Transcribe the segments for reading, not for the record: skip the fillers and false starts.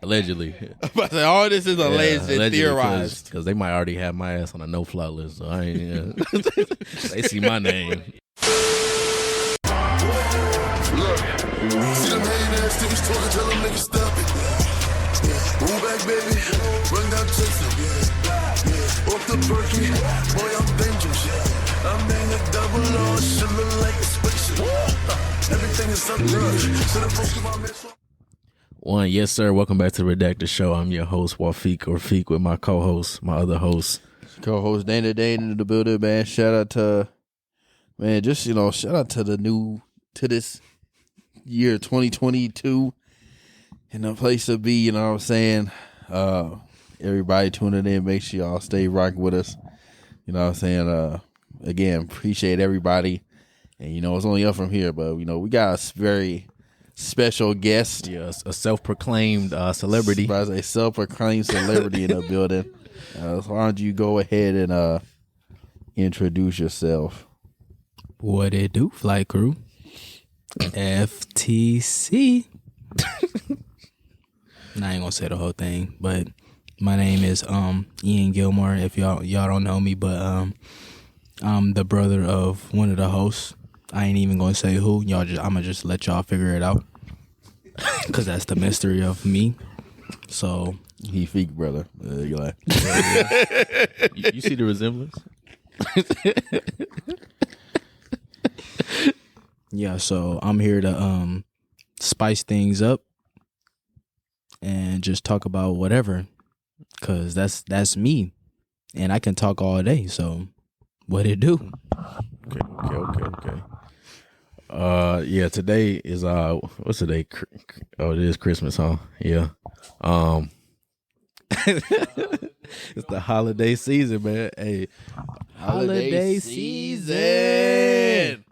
Allegedly. But all this is alleged and theorized. Because they might already have my ass on a no-fly list. So I ain't, they see my name. Look, see them hating ass niggas talking, tell them niggas stop it. Move back, baby, run down Texas. Off the Berkeley, boy, I'm dangerous. I'm in a double R, shit look like a spaceship. Everything is up there. So the folks in my midst. One, yes, sir. Welcome back to the Redacts show. I'm your host, Feeq, or Feeq, with my co-host, my other host. Co-host Dana in the building, man. Shout out to, man, just, shout out to to this year 2022 and a place to be, you know what I'm saying? Everybody tuning in, make sure y'all stay rocking with us. You know what I'm saying? Again, appreciate everybody. And, it's only up from here, but, we got a very special guest. Yes, a self-proclaimed celebrity. A self-proclaimed celebrity in the building. So why don't you go ahead and introduce yourself? What it do, flight crew? FTC. I ain't gonna say the whole thing, but my name is Ian Gilmore. If y'all don't know me, but I'm the brother of one of the hosts. I ain't even gonna say who. I'ma just let y'all figure it out, cause that's the mystery of me. So he Feeq, brother. You like? You see the resemblance? Yeah, so I'm here to spice things up and just talk about whatever, cause that's me, and I can talk all day. So what it do? Okay. Yeah, today is what's today? Oh, it is Christmas, huh? Yeah. It's the holiday season, man. Hey, holiday season.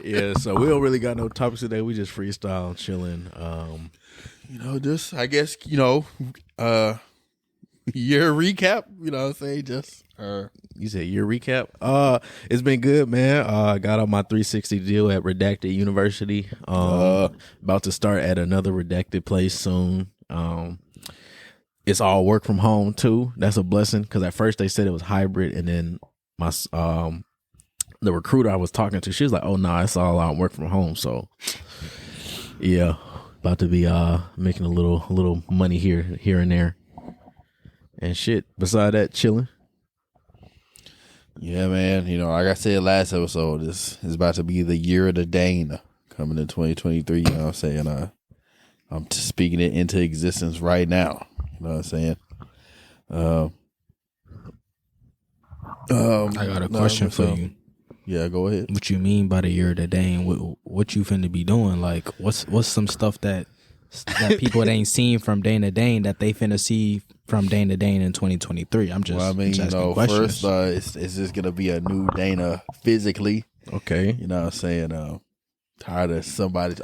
Yeah, so we don't really got no topics today. We just freestyle, chilling. Just I guess year recap. You know what I'm saying? Just you said year recap. It's been good, man. I got on my 360 deal at Redacted University. About to start at another Redacted place soon. It's all work from home too. That's a blessing, because at first they said it was hybrid, and then my the recruiter I was talking to, she was like, "Oh no, it's all out work from home." So yeah, about to be making a little money here and there, and shit. Beside that, chilling. Yeah, man. Like I said last episode, this is about to be the year of the Dane coming in 2023. You know what I'm saying? I'm speaking it into existence right now. You know what I'm saying? I got a question for you. Yeah, go ahead. What you mean by the year of the Dane? What you finna be doing? Like, what's some stuff that people that ain't seen from Dane to Dane that they finna see from Dane to Dane in 2023? I'm just asking questions. First, it's just gonna be a new Dana physically. Okay. You know what I'm saying? Tired of somebody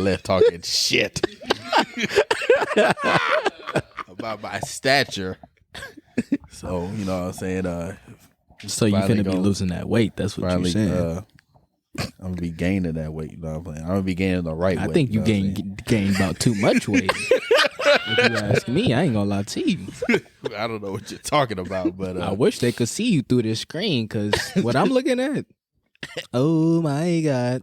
left talking shit about my stature. So, you know what I'm saying? So you finna be losing that weight. That's what you're saying. I'm gonna be gaining that weight. You know what I'm saying? I'm gonna be gaining the right weight. I think you gained about too much weight. If you ask me, I ain't gonna lie to you. I don't know what you're talking about, but I wish they could see you through this screen, because what I'm looking at, oh my God.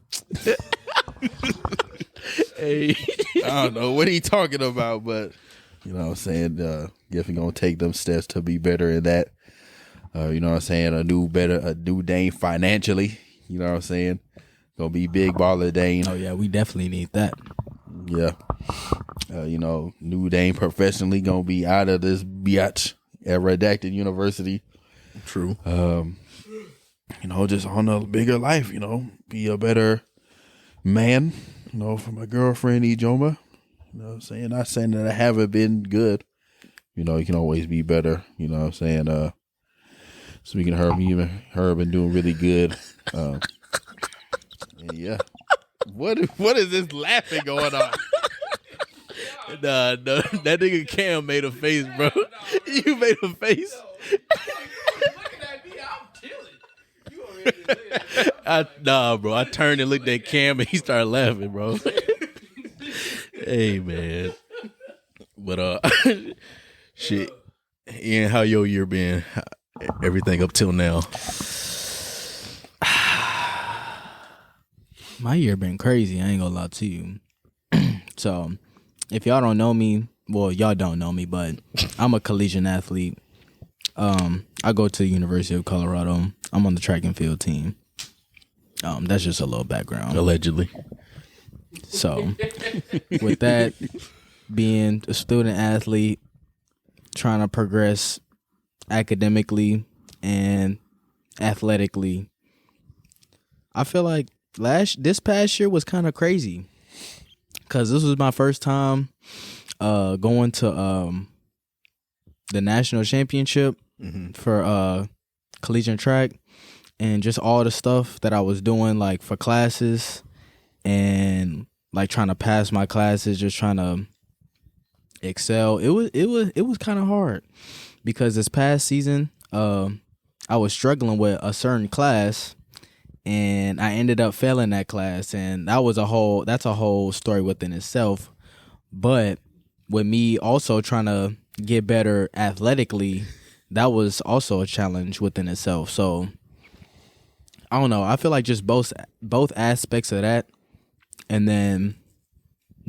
Hey, I don't know what he talking about, but you know what I'm saying? Definitely gonna take them steps to be better in that. You know what I'm saying? A new Dane financially. You know what I'm saying? Gonna be big baller Dane. Oh yeah, we definitely need that. Yeah. New Dane professionally gonna be out of this biatch at Redacted University. True. Just on a bigger life, be a better man, for my girlfriend Ijoma. You know what I'm saying? Not saying that I haven't been good. You can always be better. You know what I'm saying? Speaking of her been doing really good. Yeah. What is this laughing going on? Nah, no, that nigga Cam made a face, bro. You made a face. Looking at me, I'm chilling. You already Nah, bro. I turned and looked at Cam and he started laughing, bro. Hey man. But shit. Ian, how your year been? Everything up till now. My year been crazy. I ain't gonna lie to you. So, if y'all don't know me, well, y'all don't know me, but I'm a collegiate athlete. I go to the University of Colorado. I'm on the track and field team. That's just a little background. Allegedly. So, with that, being a student athlete, trying to progress academically and athletically, I feel like this past year was kind of crazy because this was my first time going to the national championship for collegiate track, and just all the stuff that I was doing, like for classes and like trying to pass my classes, just trying to excel. It was kind of hard because this past season I was struggling with a certain class, and I ended up failing that class, and that's a whole story within itself. But with me also trying to get better athletically, that was also a challenge within itself. So I don't know. I feel like just both aspects of that, and then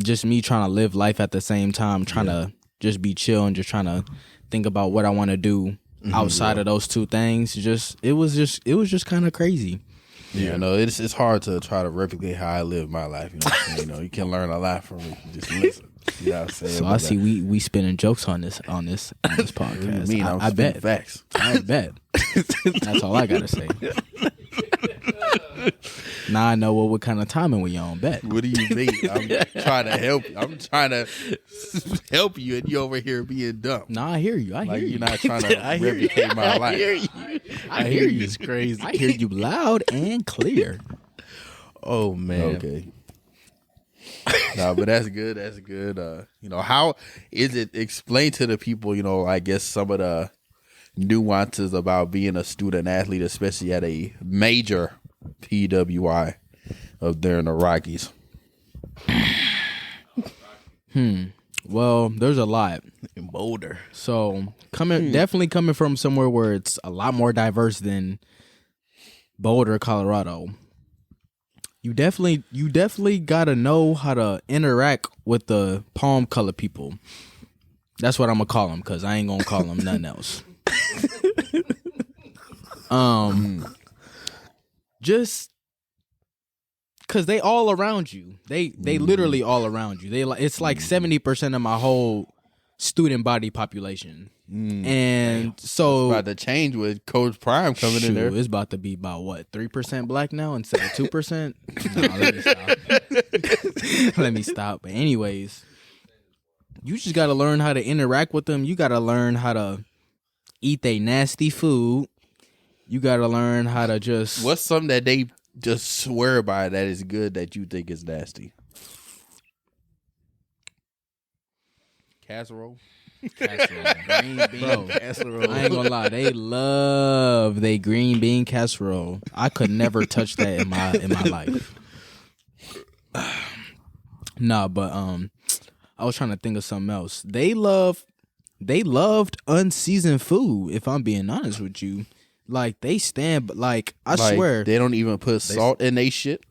just me trying to live life at the same time, trying to just be chill and just trying to think about what I want to do outside of those two things. It was just kind of crazy. Yeah, no, it's hard to try to replicate how I live my life. You know what I'm saying? You know, you can learn a lot from it. Just listen. You know what I'm saying? So I see we spinning jokes on this podcast. Me, I bet. Facts. I bet. That's all I gotta say. Now I know what kind of timing we on. Bet. What do you mean? I'm trying to help you. I'm trying to help you, and you over here being dumb. Nah, I hear you. I hear you. You're not trying to replicate my life. I hear you. It's crazy. I hear you loud and clear. Oh man. Okay. No, but that's good. That's good. You know, how is it explained to the people? You know, I guess some of the nuances about being a student athlete, especially at a major PWI up there in the Rockies. Well, there's a lot In Boulder. So definitely coming from somewhere where it's a lot more diverse than Boulder, Colorado. You definitely gotta know how to interact with the palm color people. That's what I'm gonna call them, because I ain't gonna call them nothing else. Just because they all around you. They literally all around you. It's like 70% of my whole student body population. And so It's about to change with Coach Prime coming in there. it's about to be about what, 3% black now instead of 2%. No, let me stop. Let me stop. But anyways, you just gotta learn how to interact with them. You gotta learn how to eat they nasty food. You gotta learn how to just What's something that they just swear by that is good that you think is nasty? Casserole. green bean casserole. I ain't gonna lie, they love they green bean casserole. I could never touch that in my life. Nah, but I was trying to think of something else. They loved unseasoned food, if I'm being honest with you. Like they stand, like I swear they don't even put salt in they shit.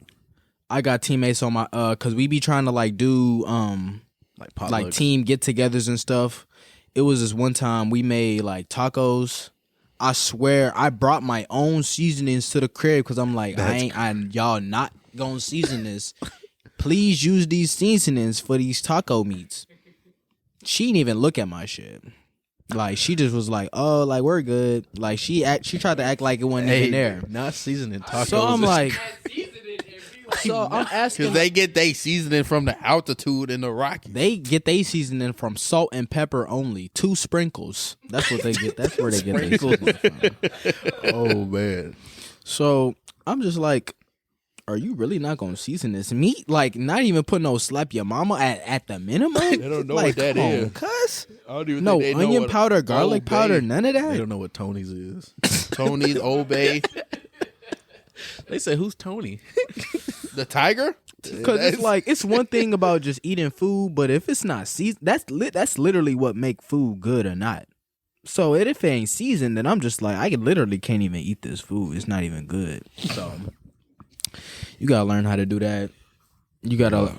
I got teammates on my cause we be trying to like do like team get-togethers and stuff. It was this one time we made like tacos. I swear I brought my own seasonings to the crib because I'm like, y'all not gonna season this. Please use these seasonings for these taco meats. She didn't even look at my shit. Like she just was like, oh, like we're good. Like she tried to act like it wasn't even there. Not seasoning tacos. So I'm like, so I'm asking, Because they get they seasoning from the altitude in the Rockies. they get they seasoning from salt and pepper only. 2 sprinkles. That's what they get. That's where they get their seasoning from. Oh man. So I'm just like, are you really not gonna season this meat? Like, not even put no slap your mama at the minimum? They don't know like, what that come on, is. Cuz? I don't even No think they know onion what powder, garlic Old powder, Bay- none of They that. don't know what Tony's is. Tony's Old Bay, They say, who's Tony? the tiger. Because it's like, it's one thing about just eating food, but if it's not seasoned, that's literally what make food good or not. So if it ain't seasoned, then I'm just like, I literally can't even eat this food. It's not even good. So you gotta learn how to do that. You gotta.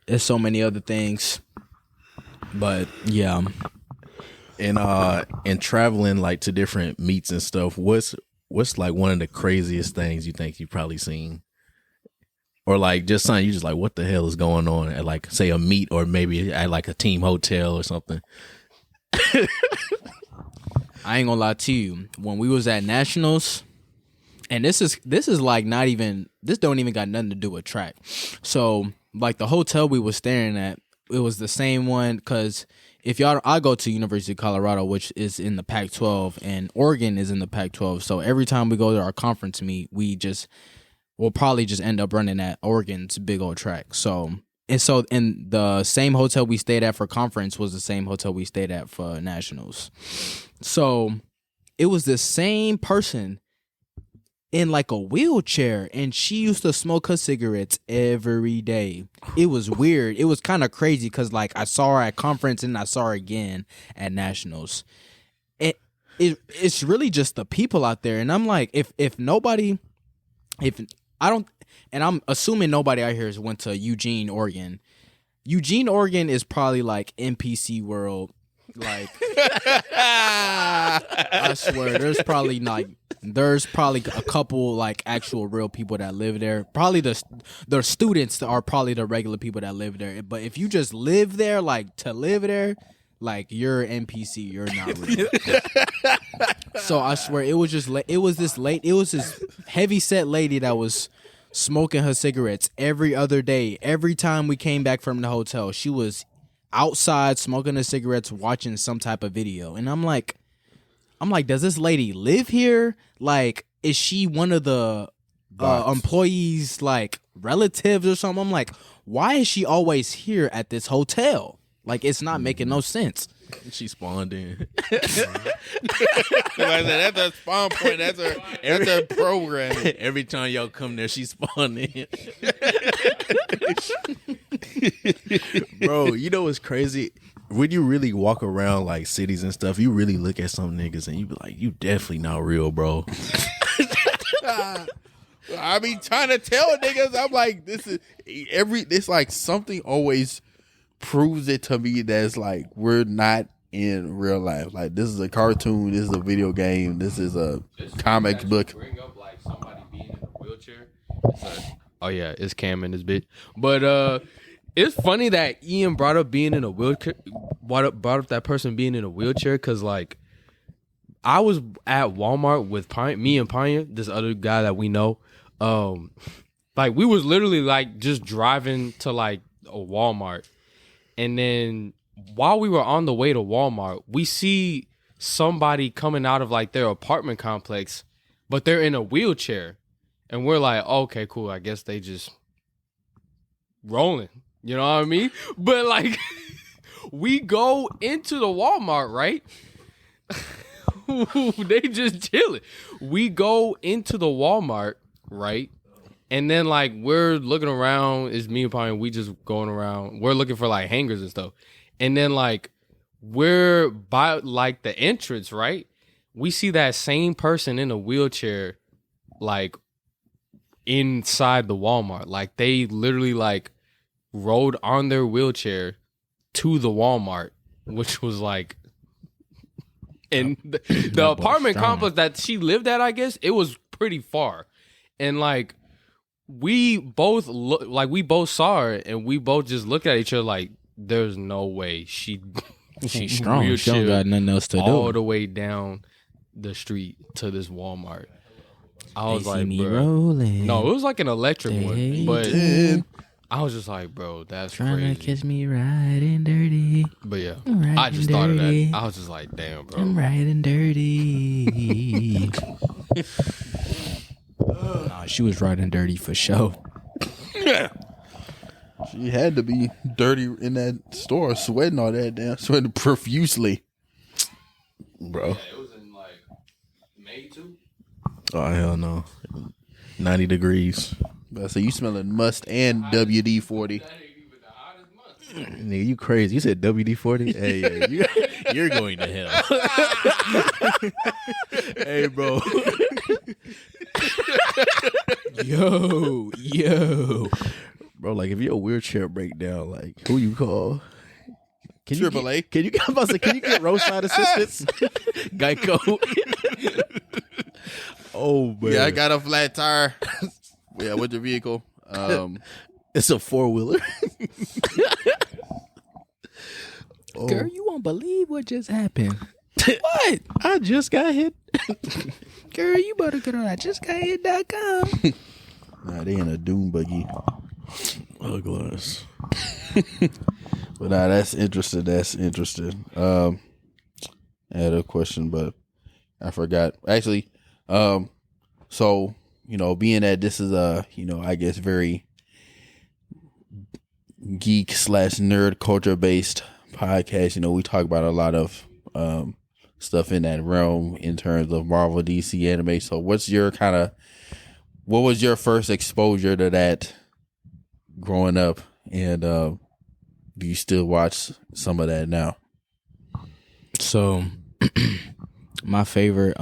There's so many other things, but yeah. And traveling like to different meets and stuff, what's like one of the craziest things you think you've probably seen? Or like just something you just like, what the hell is going on at like, say, a meet, or maybe at like a team hotel or something? I ain't gonna lie to you. When we was at Nationals, and this is like not even, this don't even got nothing to do with track. So like the hotel we was staring at, it was the same one, because if I go to University of Colorado, which is in the Pac-12, and Oregon is in the Pac-12. So every time we go to our conference meet, we'll probably just end up running at Oregon's big old track. So in the same hotel we stayed at for conference was the same hotel we stayed at for Nationals. So it was the same person in like a wheelchair, and she used to smoke her cigarettes every day. It was weird. It was kind of crazy because like I saw her at conference and I saw her again at Nationals. It's really just the people out there, and I'm like, if I don't, and I'm assuming nobody out here has went to Eugene, Oregon. Eugene, Oregon is probably like NPC world. Like, I swear, there's probably a couple like actual real people that live there. Probably the students are probably the regular people that live there. But if you just live there, like to live there, like you're NPC, you're not real. So I swear, it was this heavy set lady that was smoking her cigarettes every other day. Every time we came back from the hotel, she was outside smoking her cigarettes, watching some type of video. And I'm like, does this lady live here? Like, is she one of the employees, like relatives or something? I'm like, why is she always here at this hotel? Like, it's not making no sense. She spawned in. That's a spawn point. That's her programming. Every time y'all come there, she spawned in. Bro, you know what's crazy? When you really walk around like cities and stuff, you really look at some niggas and you be like, you definitely not real, bro. I be trying to tell niggas, I'm like, it's like something always proves it to me that's like we're not in real life. Like, this is a cartoon, this is a video game, this is a comic book. Bring up like somebody being in a wheelchair. Oh yeah, it's Cam in this bitch. But it's funny that Ian brought up being in a wheelchair. Brought up that person being in a wheelchair, because like I was at Walmart with me and Panya, this other guy that we know. Like we was literally like just driving to like a Walmart. And then while we were on the way to Walmart, we see somebody coming out of like their apartment complex, but they're in a wheelchair. And we're like, okay, cool. I guess they just rolling. You know what I mean? But like, we go into the Walmart, right? They just chilling. We go into the Walmart, right? And then, like, we're looking around. It's me and Pine. We just going around. We're looking for, like, hangers and stuff. And then, like, we're by, like, the entrance, right? We see that same person in a wheelchair, like, inside the Walmart. Like, they literally, like, rode on their wheelchair to the Walmart, which was, like... And the apartment complex that she lived at, I guess, it was pretty far. And, like... We both saw her, and we both just looked at each other like, "There's no way she's strong. She don't got nothing else to do." All the way down the street to this Walmart. I was like, bro, rolling. No, it was like an electric one, but I was just like, bro, that's trying crazy. To catch me riding dirty. But yeah, riding I just thought of dirty. that. I was just like, damn, bro, I'm riding dirty. Nah, she was riding dirty for sure. She had to be dirty in that store, sweating all that damn, sweating profusely. Bro. Yeah, it was in like May too. Oh, hell no. 90 degrees. So you smelling must and WD-40. Nigga, you crazy. You said WD-40? Hey, yeah, you're going to hell. Hey, bro. Yo. Bro, like, if your wheelchair break down, like, who you call? Can you AAA? Can you get roadside assistance? Geico. Oh, man. Yeah, I got a flat tire. Yeah, with your vehicle. It's a 4-wheeler. Oh. Girl, you won't believe what just happened. What? I just got hit. Girl, you better get on IJustGotHit.com. Nah, they in a doom buggy. Oh, glass. But nah, that's interesting. I had a question, but I forgot. Actually, so, being that this is a, I guess very geek / nerd culture based podcast, we talk about a lot of stuff in that realm in terms of Marvel, DC, anime. So what was your first exposure to that growing up? And do you still watch some of that now? So my favorite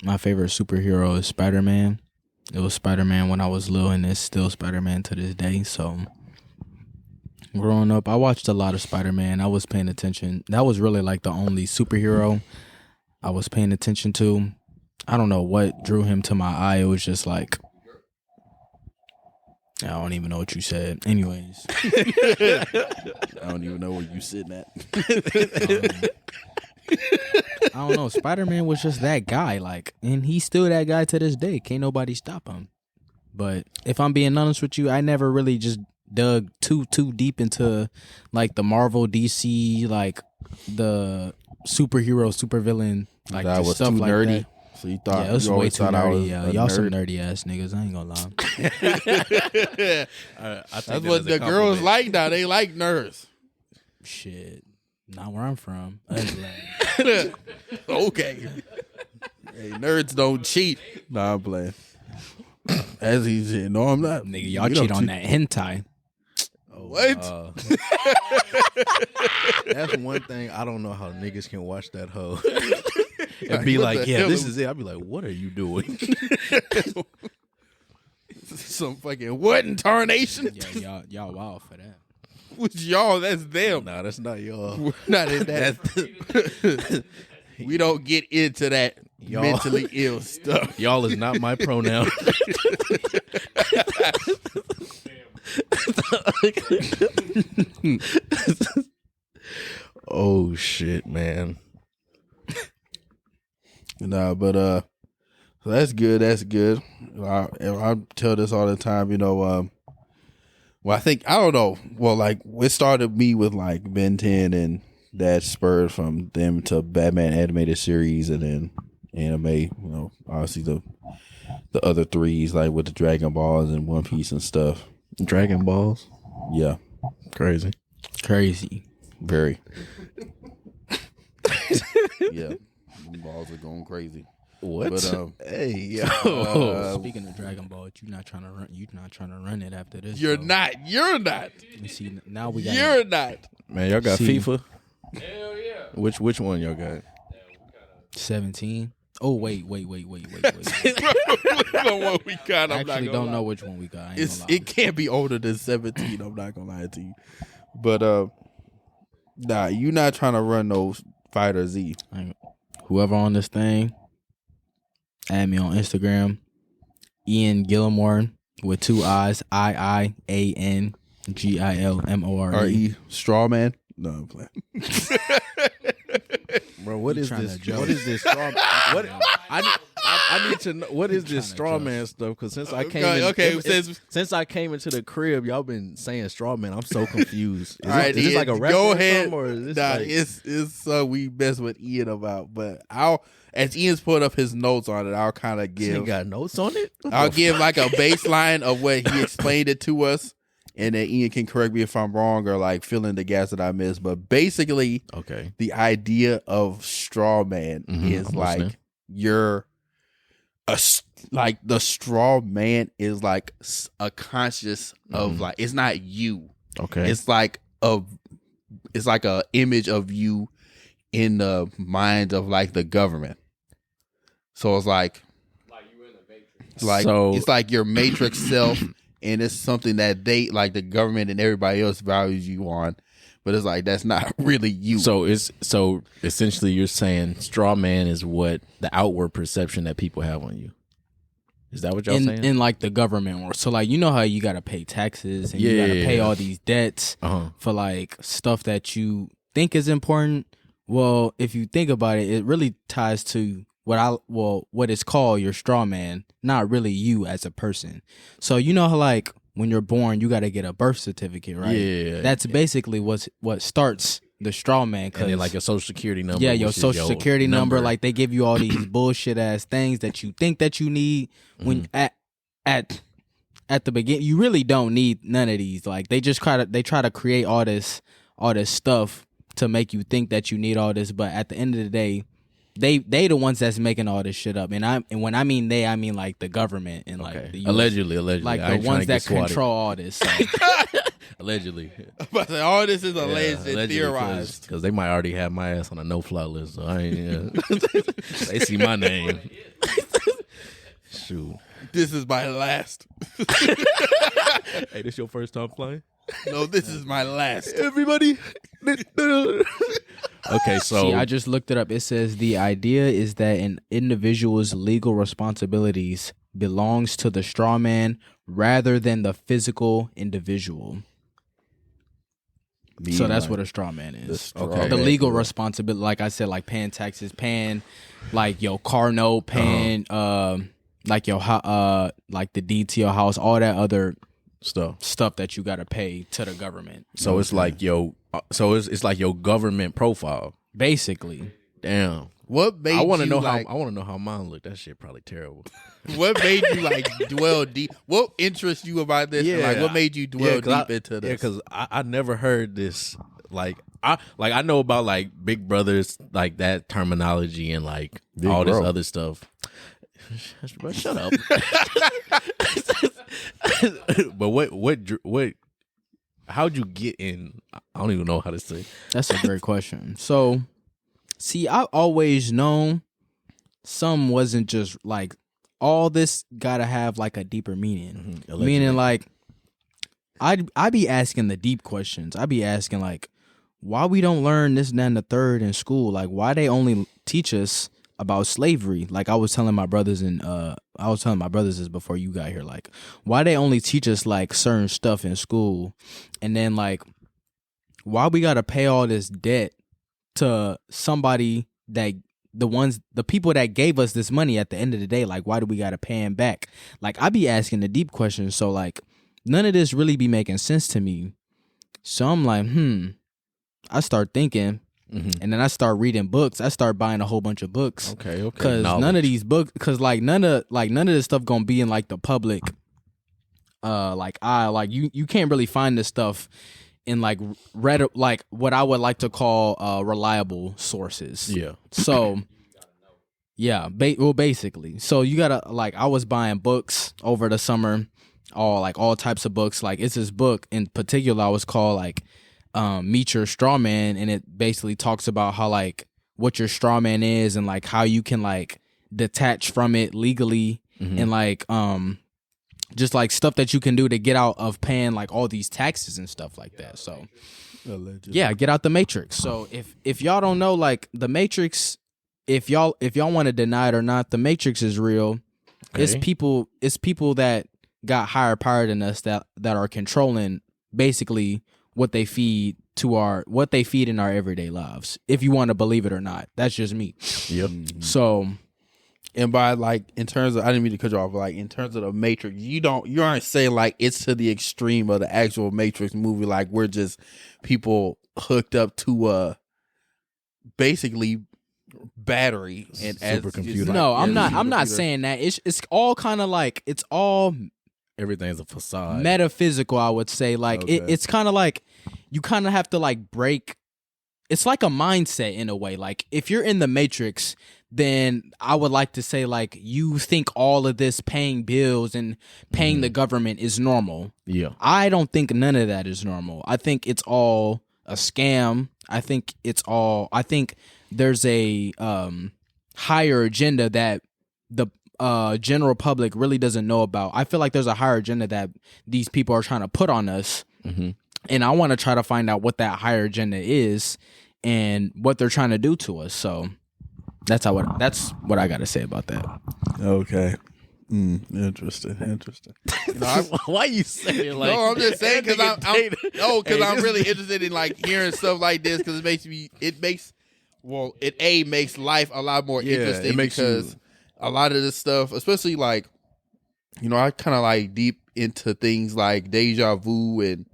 superhero is Spider-Man. It was Spider-Man when I was little, and it's still Spider-Man to this day. So growing up, I watched a lot of Spider-Man. I was paying attention. That was really like the only superhero I was paying attention to. I don't know what drew him to my eye. It was just like, I don't even know what you said. Anyways. I don't even know where you sitting at. I don't know. Spider-Man was just that guy, and he's still that guy to this day. Can't nobody stop him. But if I'm being honest with you, I never really just dug too deep into the Marvel, DC, the superhero, supervillain, That just was stuff too like nerdy. that. So you thought Yeah, it was way too nerdy. Y'all some nerd? nerdy ass niggas. I ain't gonna lie. That's what the girls like now. They like nerds. Shit, not where I'm from. Ugly. Okay. Hey, nerds don't cheat. Nah, I'm playing. As he said, no, I'm not. Nigga, y'all You cheat don't on that hentai. What? That's one thing. I don't know how niggas can watch that hoe and be What like, the yeah, hell this is- is it. I'd be like, what are you doing? Some fucking what in tarnation? Yeah, y'all wild for that. Which y'all, that's them. Nah, that's not y'all. We're not in that. We don't get into that Y'all. mentally ill stuff. Y'all is not my pronoun. Oh shit, man. Nah, but so that's good. That's good. I tell this all the time. Well, I think I don't know. Well, it started me with Ben 10, and that spurred from them to Batman animated series, and then anime. Obviously the other threes with the Dragon Balls and One Piece and stuff. Dragon Balls. Yeah, Crazy. very. Yeah, them balls are going crazy. What? But, hey, yo. Speaking of Dragon Ball, you're not trying to run. You're not trying to run it after this. You're though. not. You're not. You see, now we got. You're not. Man, y'all got See. FIFA? Hell yeah. Which one y'all got? 17. Oh wait. What we got? I I'm not actually gonna don't lie. know which one we got. I ain't gonna lie. It can't be older than 17. I'm not gonna lie to you. But nah, you not trying to run those Fighter Z. Whoever on this thing, add me on Instagram. Ian Gilmore with 2 I's. IIANGILMORE. R.E. Strawman. No, I'm playing. Bro, what is trying this? to joke. What is this straw? What I need to know. What is this trying straw to man stuff? Because since I came, since I came into the crib, y'all been saying straw man. I'm so confused. Is All right, this like a Ian, reference go or ahead. something, or is this Nah, like, it's we mess with Ian about. But as Ian's put up his notes on it, I'll kind of this give. nigga got notes on it? What I'll the give a baseline of what he explained it to us, and then Ian can correct me if I'm wrong or fill in the gaps that I missed. But basically, Okay. the idea of straw man is I'm listening. you're like the straw man is like a conscious of like it's not you. Okay. It's like a image of you in the mind of like the government. So it's like you in the matrix. Like So- it's like your matrix self, and it's something that they like the government and everybody else values you on. But it's like that's not really you. So essentially you're saying straw man is what the outward perception that people have on you. Is that what y'all saying? In like the government world. So like you know how you gotta pay taxes and you gotta pay all these debts for like stuff that you think is important. Well, if you think about it, it really ties to what is called your straw man, not really you as a person. So you know how like when you're born, you got to get a birth certificate, right? Yeah. That's basically what starts the straw man. And then like your social security number. Yeah, your which is social security number. Like they give you all these bullshit ass things that you think that you need when at the beginning you really don't need none of these. Like they just try to create all this stuff to make you think that you need all this, but at the end of the day, they the ones that's making all this shit up. And when I mean they, I mean like the government and like the US, allegedly, like I the ain't trying ones to that get swatted. control all this. So. Allegedly. But all this is alleged and theorized. Because they might already have my ass on a no-fly list. So I ain't. They see my name. Shoot. This is my last. Hey, this your first time flying? No, this is my last. Everybody. Okay, so See, I just looked it up. It says the idea is that an individual's legal responsibilities belongs to the straw man rather than the physical individual. So that's what a straw man is. Okay. The legal responsibility, like I said, like paying taxes, paying like your car note, paying like your like the deed to your house, all that other stuff that you got to pay to the government. So it's like it's like your government profile. Basically. Damn. What made I want to you know like, how mine look. That shit probably terrible. What made you like dwell deep? What interests you about this? And, like what made you dwell deep into this? Yeah, because I never heard this. Like I know about like Big Brothers, like that terminology and like all this other stuff. But shut up. But what? How'd you get in? I don't even know how to say. That's a great question. So, see, I've always known some wasn't just like all this gotta have like a deeper meaning. Meaning like I be asking the deep questions. I be asking like why we don't learn this and that and the third in school. Like why they only teach us about slavery. Like I was telling my brothers this before you got here, like why they only teach us like certain stuff in school, and then like why we gotta pay all this debt to somebody that the people that gave us this money at the end of the day. Like why do we gotta pay them back? Like I be asking the deep questions, so like none of this really be making sense to me. So I'm like I start thinking. And then I start reading books. I start buying a whole bunch of books. Okay. Because none of these books, because like none of this stuff gonna be in like the public. You can't really find this stuff in like like what I would like to call reliable sources. Yeah. So yeah, basically. So you gotta like I was buying books over the summer, all types of books. Like it's this book in particular I was called like. Meet Your Straw Man, and it basically talks about how like what your straw man is and like how you can like detach from it legally and like just like stuff that you can do to get out of paying like all these taxes and stuff like that. So yeah, get out the matrix. So if y'all don't know like the matrix, if y'all want to deny it or not, the matrix is real. Okay. It's people that got higher power than us that are controlling basically what they feed in our everyday lives. If you want to believe it or not, that's just me. Yep. So, and by like in terms of, I didn't mean to cut you off. But like in terms of the Matrix, you aren't saying like it's to the extreme of the actual Matrix movie. Like we're just people hooked up to basically battery and supercomputer. No, I'm not saying that. It's all kind of like it's all. Everything's a facade. Metaphysical, I would say. Like okay. it's kind of like you kind of have to like break. it's like a mindset in a way. Like if you're in the Matrix, then I would like to say like you think all of this paying bills and paying the government is normal. Yeah. I don't think none of that is normal. I think it's all a scam. I think there's a higher agenda that the general public really doesn't know about. I feel like there's a higher agenda that these people are trying to put on us. And I want to try to find out what that higher agenda is and what they're trying to do to us. So that's what I got to say about that. Okay. Interesting. Why you saying like? No, I'm just saying because I'm Hey, really interested in like hearing stuff like this because it makes life a lot more interesting it makes because a lot of this stuff, especially like, I kind of like deep into things like deja vu and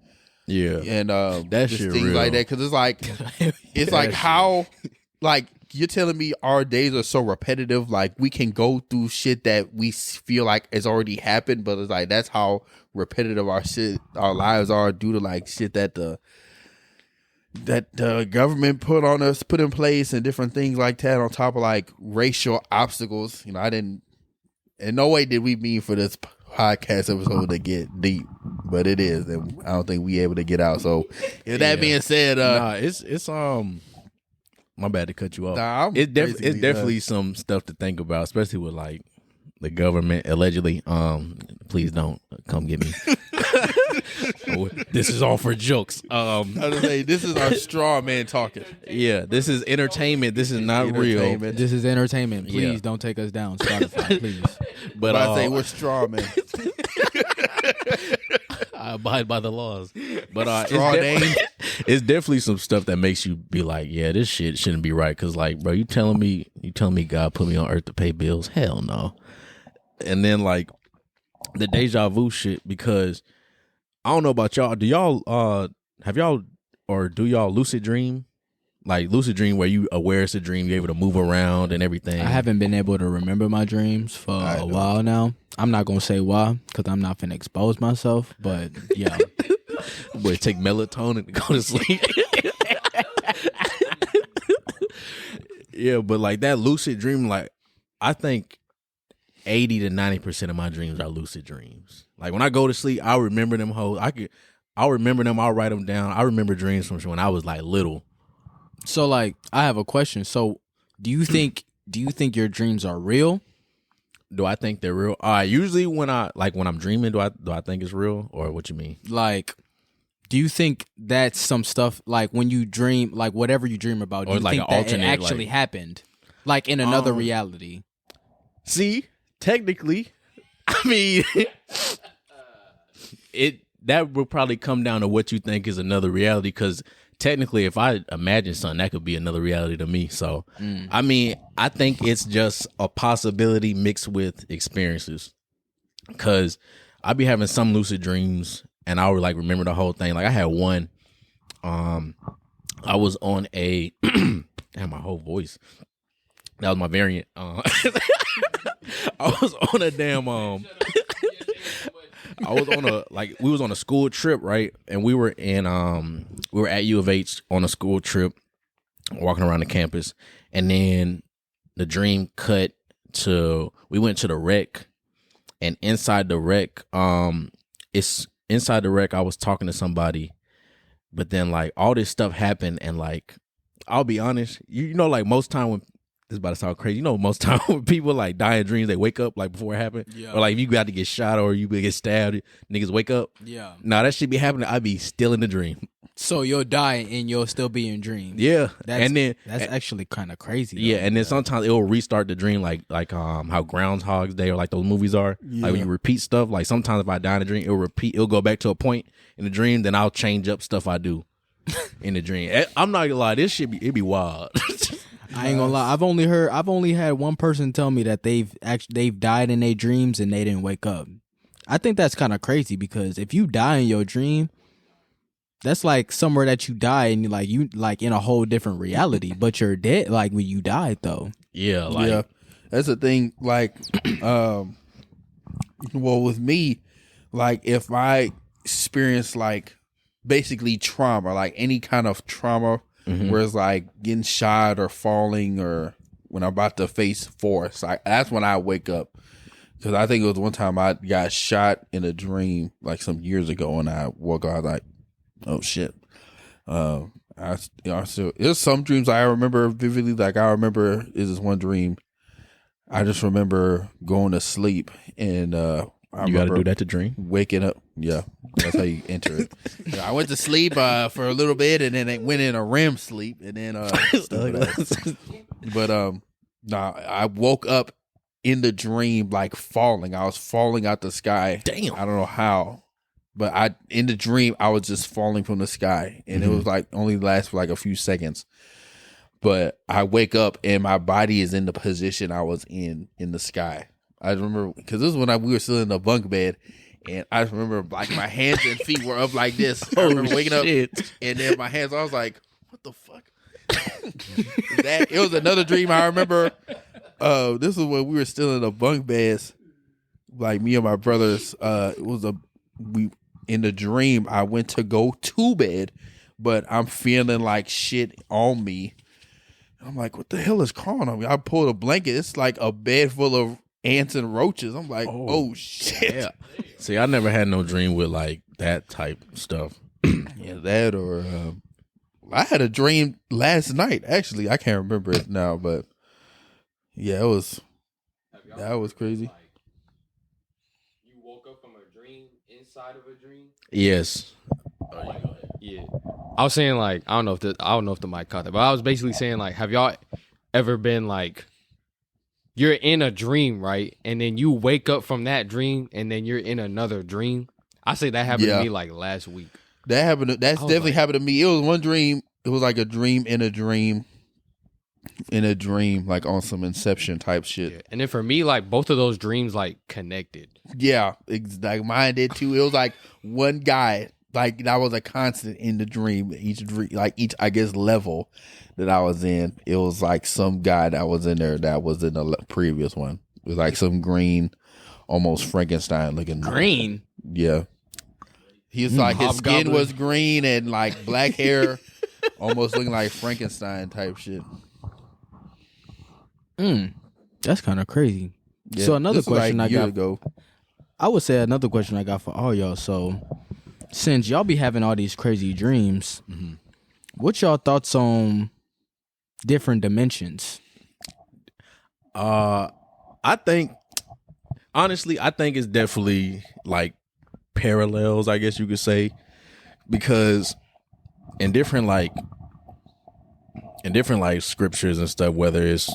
that just shit things real. like that because it's like how like you're telling me our days are so repetitive, like we can go through shit that we feel like has already happened, but it's like that's how repetitive our lives are due to like shit that the government put in place and different things like that on top of like racial obstacles. In no way did we mean for this podcast episode to get deep, but it is, and I don't think we able to get out. So, that being said, it's my bad to cut you off. Nah, it's definitely some stuff to think about, especially with like the government allegedly. Please don't come get me. This is all for jokes. I was gonna say, this is our straw man talking. Yeah, this is entertainment. This is not real. This is entertainment. Please don't take us down, Spotify, please. But I say we're straw man. I abide by the laws. But It's it's definitely some stuff that makes you be like, yeah, this shit shouldn't be right. Cause like, bro, you telling me God put me on earth to pay bills? Hell no. And then like the deja vu shit, because I don't know about y'all. Do y'all do y'all lucid dream? Like lucid dream where you aware it's a dream, you're able to move around and everything. I haven't been able to remember my dreams for a while now. I'm not gonna say why, because I'm not finna expose myself. But yeah, boy, take melatonin to go to sleep. Yeah, but like that lucid dream, like I think 80 to 90% of my dreams are lucid dreams. Like when I go to sleep, I'll remember them whole. I'll remember them. I'll write them down. I remember dreams from when I was like little. So like, I have a question. So do you think your dreams are real? Do I think they're real? Usually when I'm dreaming, do I think it's real, or what you mean? Like, do you think that's some stuff like when you dream, like whatever you dream about, do Or you like think an that it alternate, actually like- happened, like in another reality? See, technically, I mean, that will probably come down to what you think is another reality. Because technically, if I imagine something, that could be another reality to me. So, I mean, I think it's just a possibility mixed with experiences. Because I be having some lucid dreams, and I would like remember the whole thing. Like I had one. I was on a. Damn, my whole voice. That was my variant. I was on a damn. I was on we was on a school trip, right? And we were at U of H on a school trip, walking around the campus, and then the dream cut to we went to the rec, and inside the rec, I was talking to somebody, but then like all this stuff happened, and like I'll be honest, you know, like most time when this is about to sound crazy. You know, most time when people like die in dreams, they wake up like before it happened. Yeah. Or like if you got to get shot or you get stabbed, niggas wake up. Yeah. Nah, that shit be happening. I be still in the dream. So you'll die and you'll still be in dreams. Yeah. That's actually kind of crazy. Though. Yeah, and then sometimes it will restart the dream like how Groundhog's Day or like those movies are. Yeah. Like when you repeat stuff. Like sometimes if I die in a dream, it'll go back to a point in the dream, then I'll change up stuff I do in the dream. I'm not gonna lie, this shit it be wild. I ain't gonna lie. I've only had one person tell me that they've died in their dreams and they didn't wake up. I think that's kind of crazy because if you die in your dream, that's like somewhere that you die and you in a whole different reality, but you're dead like when you died though. Yeah, like yeah, that's the thing. Like, well, with me, like if I experience like basically trauma, like any kind of trauma, where it's like getting shot or falling or when I'm about to face force. That's when I wake up. Because I think it was one time I got shot in a dream like some years ago, and I woke up, I was like, oh shit. There's some dreams I remember vividly. Like I remember is this one dream. I just remember going to sleep, and you got to do that to dream. Waking up, yeah, that's how you enter it. I went to sleep for a little bit, and then it went in a REM sleep, and then I woke up in the dream like falling. I was falling out the sky. Damn, I don't know how. But in the dream, I was just falling from the sky, and it was like only last for like a few seconds. But I wake up and my body is in the position I was in the sky. I remember because this is when we were still in the bunk bed, and I just remember like my hands and feet were up like this. I remember waking up, and then my hands. I was like, "What the fuck?" It was another dream. I remember. This was when we were still in the bunk beds, like me and my brothers. In the dream, I went to go to bed, but I'm feeling like shit on me. I'm like, what the hell is crawling on me? I pulled a blanket. It's like a bed full of ants and roaches. I'm like, oh shit. Yeah. See, I never had no dream with like that type stuff. Yeah, that or I had a dream last night. Actually, I can't remember it now, but yeah, that was crazy. You woke up from a dream inside of a dream? Yes. Yeah. I was saying like I don't know if the mic caught that, but I was basically saying like, have y'all ever been like you're in a dream, right? And then you wake up from that dream and then you're in another dream? I say that happened to me like last week. That happened. That's definitely happened to me. It was one dream. It was like a dream in a dream. In a dream, like on some Inception type shit. Yeah. And then for me, like both of those dreams like connected. Yeah, like mine did too. It was like one guy, like that was a constant in the dream. Each I guess level that I was in, it was like some guy that was in there that was in the previous one. It was like some green, almost Frankenstein looking. Green? Yeah. He's like his skin was green and like black hair, almost looking like Frankenstein type shit. That's kind of crazy. Yeah, so another question like I got. Ago. I would say another question I got for all y'all. So since y'all be having all these crazy dreams, what's y'all thoughts on different dimensions? I think honestly, it's definitely like parallels, I guess you could say, because in different scriptures and stuff, whether it's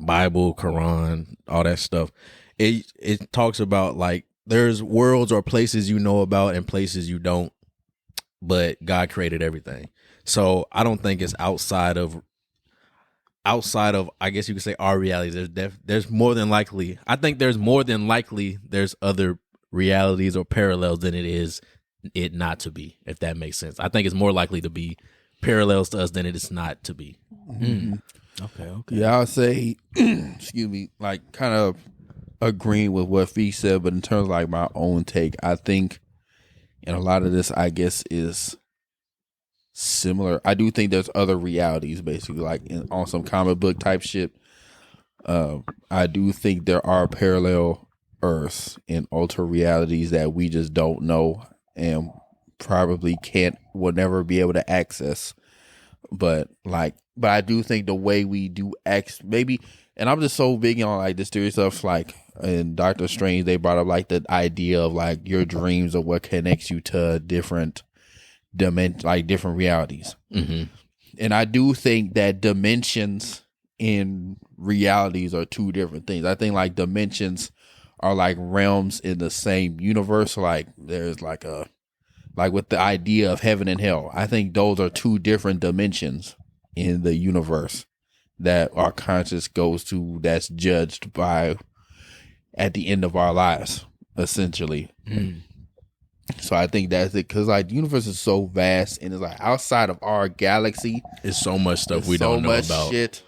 Bible, Quran, all that stuff, it talks about like there's worlds or places you know about and places you don't, but God created everything. So I don't think it's outside of I guess you could say our reality. There's more than likely. I think there's more than likely there's other realities or parallels than it is it not to be, if that makes sense. I think it's more likely to be parallels to us than it is not to be. Okay. Yeah, I'll say, excuse me, like kind of agreeing with what Feeq said, but in terms of like my own take, I think, and a lot of this, I guess, is similar. I do think there's other realities, basically, like on some comic book type shit. I do think there are parallel Earths and alter realities that we just don't know and probably will never be able to access. But I do think the way we do maybe, and I'm just so big on like this theory stuff, like in Doctor Strange, they brought up like the idea of like your dreams are what connects you to different different realities. And I do think that dimensions and realities are two different things. I think like dimensions are like realms in the same universe. Like there's like with the idea of heaven and hell, I think those are two different dimensions in the universe that our conscious goes to, that's judged by at the end of our lives, essentially. So I think that's it, because like the universe is so vast and it's like outside of our galaxy, It's so much stuff we don't know about. Shit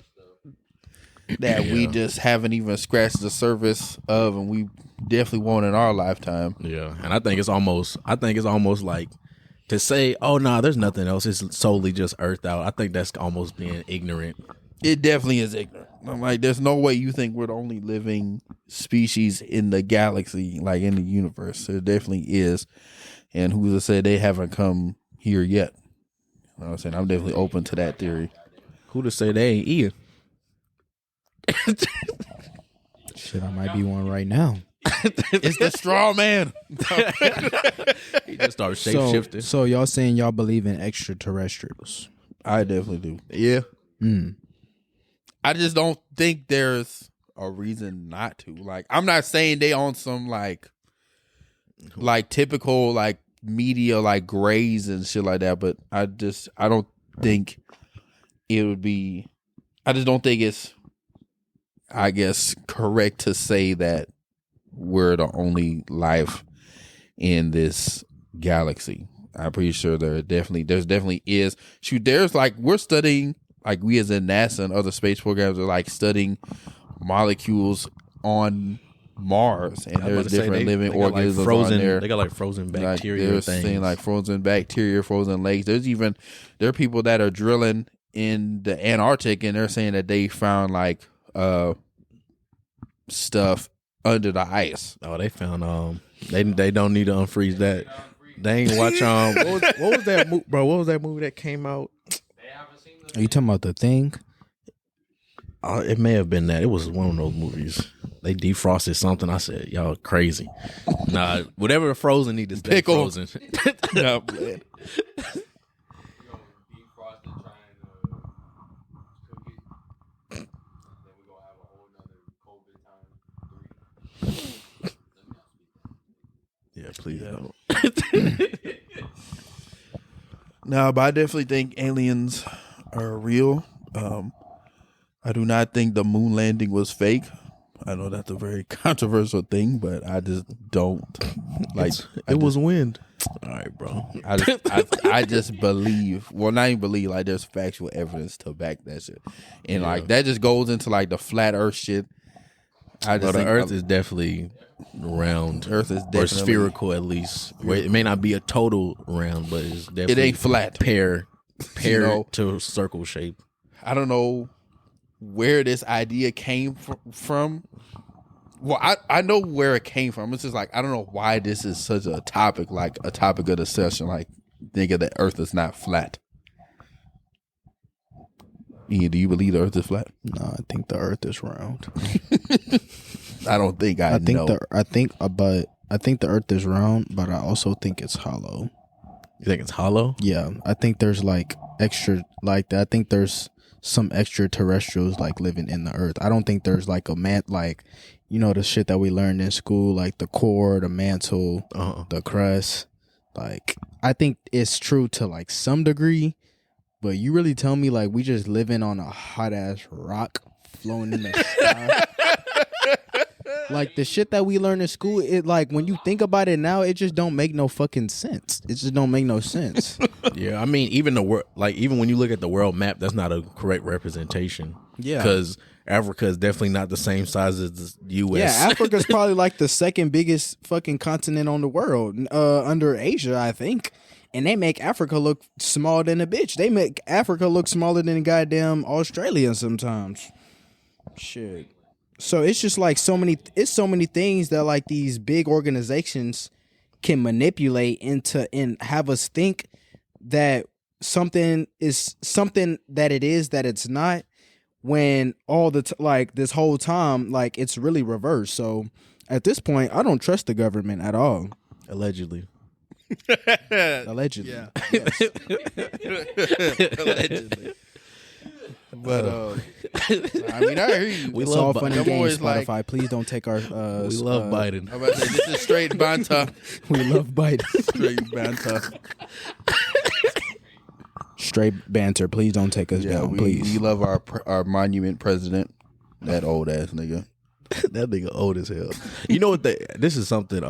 that we just haven't even scratched the surface of, and we definitely won't in our lifetime. Yeah, and I think it's almost like To say, oh no, there's nothing else. It's solely just Earth out. I think that's almost being ignorant. It definitely is ignorant. I'm like, there's no way you think we're the only living species in the galaxy, like in the universe. There definitely is. And who's to say they haven't come here yet? You know what I'm saying? I'm definitely open to that theory. Who to say they ain't Ian? Shit, I might be one right now. It's the straw man. He just started shape shifting. So y'all saying y'all believe in extraterrestrials? I definitely do. Yeah. I just don't think there's a reason not to. Like, I'm not saying they on some like typical like media like grays and shit like that, but I don't think it would be. I just don't think it's, I guess, correct to say that we're the only life in this galaxy. I'm pretty sure there's definitely is. Shoot, there's like, we're studying, like we as in NASA and other space programs are like studying molecules on Mars, and there's different living organisms like frozen, on there. They got like frozen bacteria. They're things. saying like frozen bacteria, frozen lakes. There are people that are drilling in the Antarctic, and they're saying that they found like stuff under the ice. Oh, they found they don't need to unfreeze that. They ain't watch what was that bro? What was that movie that came out? Are you talking about The Thing? It may have been that. It was one of those movies. They defrosted something. I said, y'all crazy. Nah, whatever frozen need to stay Pickle. frozen. No, man. Yeah, please don't. No, but I definitely think aliens are real. I do not think the moon landing was fake. I know that's a very controversial thing, but I just don't like. It was wind. All right, bro. I just believe. Well, not even believe. Like, there's factual evidence to back that shit, and like that just goes into like the flat Earth shit. I just think the Earth is definitely round. Earth is or definitely spherical at least. It may not be a total round, but it's definitely it ain't flat. Pear You know? to circle shape. I don't know where this idea came from. Well, I know where it came from. It's just like, I don't know why this is such a topic, like a topic of discussion. Like, thinking that Earth is not flat. Ian, do you believe the Earth is flat? No, I think the Earth is round. I don't think I think know. I think the Earth is round, but I also think it's hollow. You think it's hollow? Yeah, I think there's like extra, like I think there's some extraterrestrials like living in the Earth. I don't think there's like a man, like, you know, the shit that we learned in school, like the core, the mantle, the crust. Like, I think it's true to like some degree, but you really tell me like we just living on a hot ass rock floating in the sky. Like the shit that we learned in school, it like when you think about it now, it just don't make no fucking sense. It just don't make no sense. Yeah, I mean, even the world, like even when you look at the world map, that's not a correct representation. Yeah, because Africa is definitely not the same size as the U.S. Yeah, Africa's probably like the second biggest fucking continent on the world, under Asia, I think. And they make Africa look smaller than a bitch. They make Africa look smaller than goddamn Australia sometimes. Shit. So it's just like so many things that like these big organizations can manipulate into and have us think that something is something that it is that it's not, when all the like this whole time like it's really reversed. So at this point, I don't trust the government at all. Allegedly. Allegedly. Yeah. Yes. Allegedly. But I mean, I hear you. We It's love all fun and I'm games, always Spotify. like- Please don't take our. We love Biden. I'm about to say, this is straight banter. We love Biden. Straight banter. Straight banter. Please don't take us Yeah, down, we please. love our monument president. That old ass nigga. That nigga old as hell. You know what? This is something.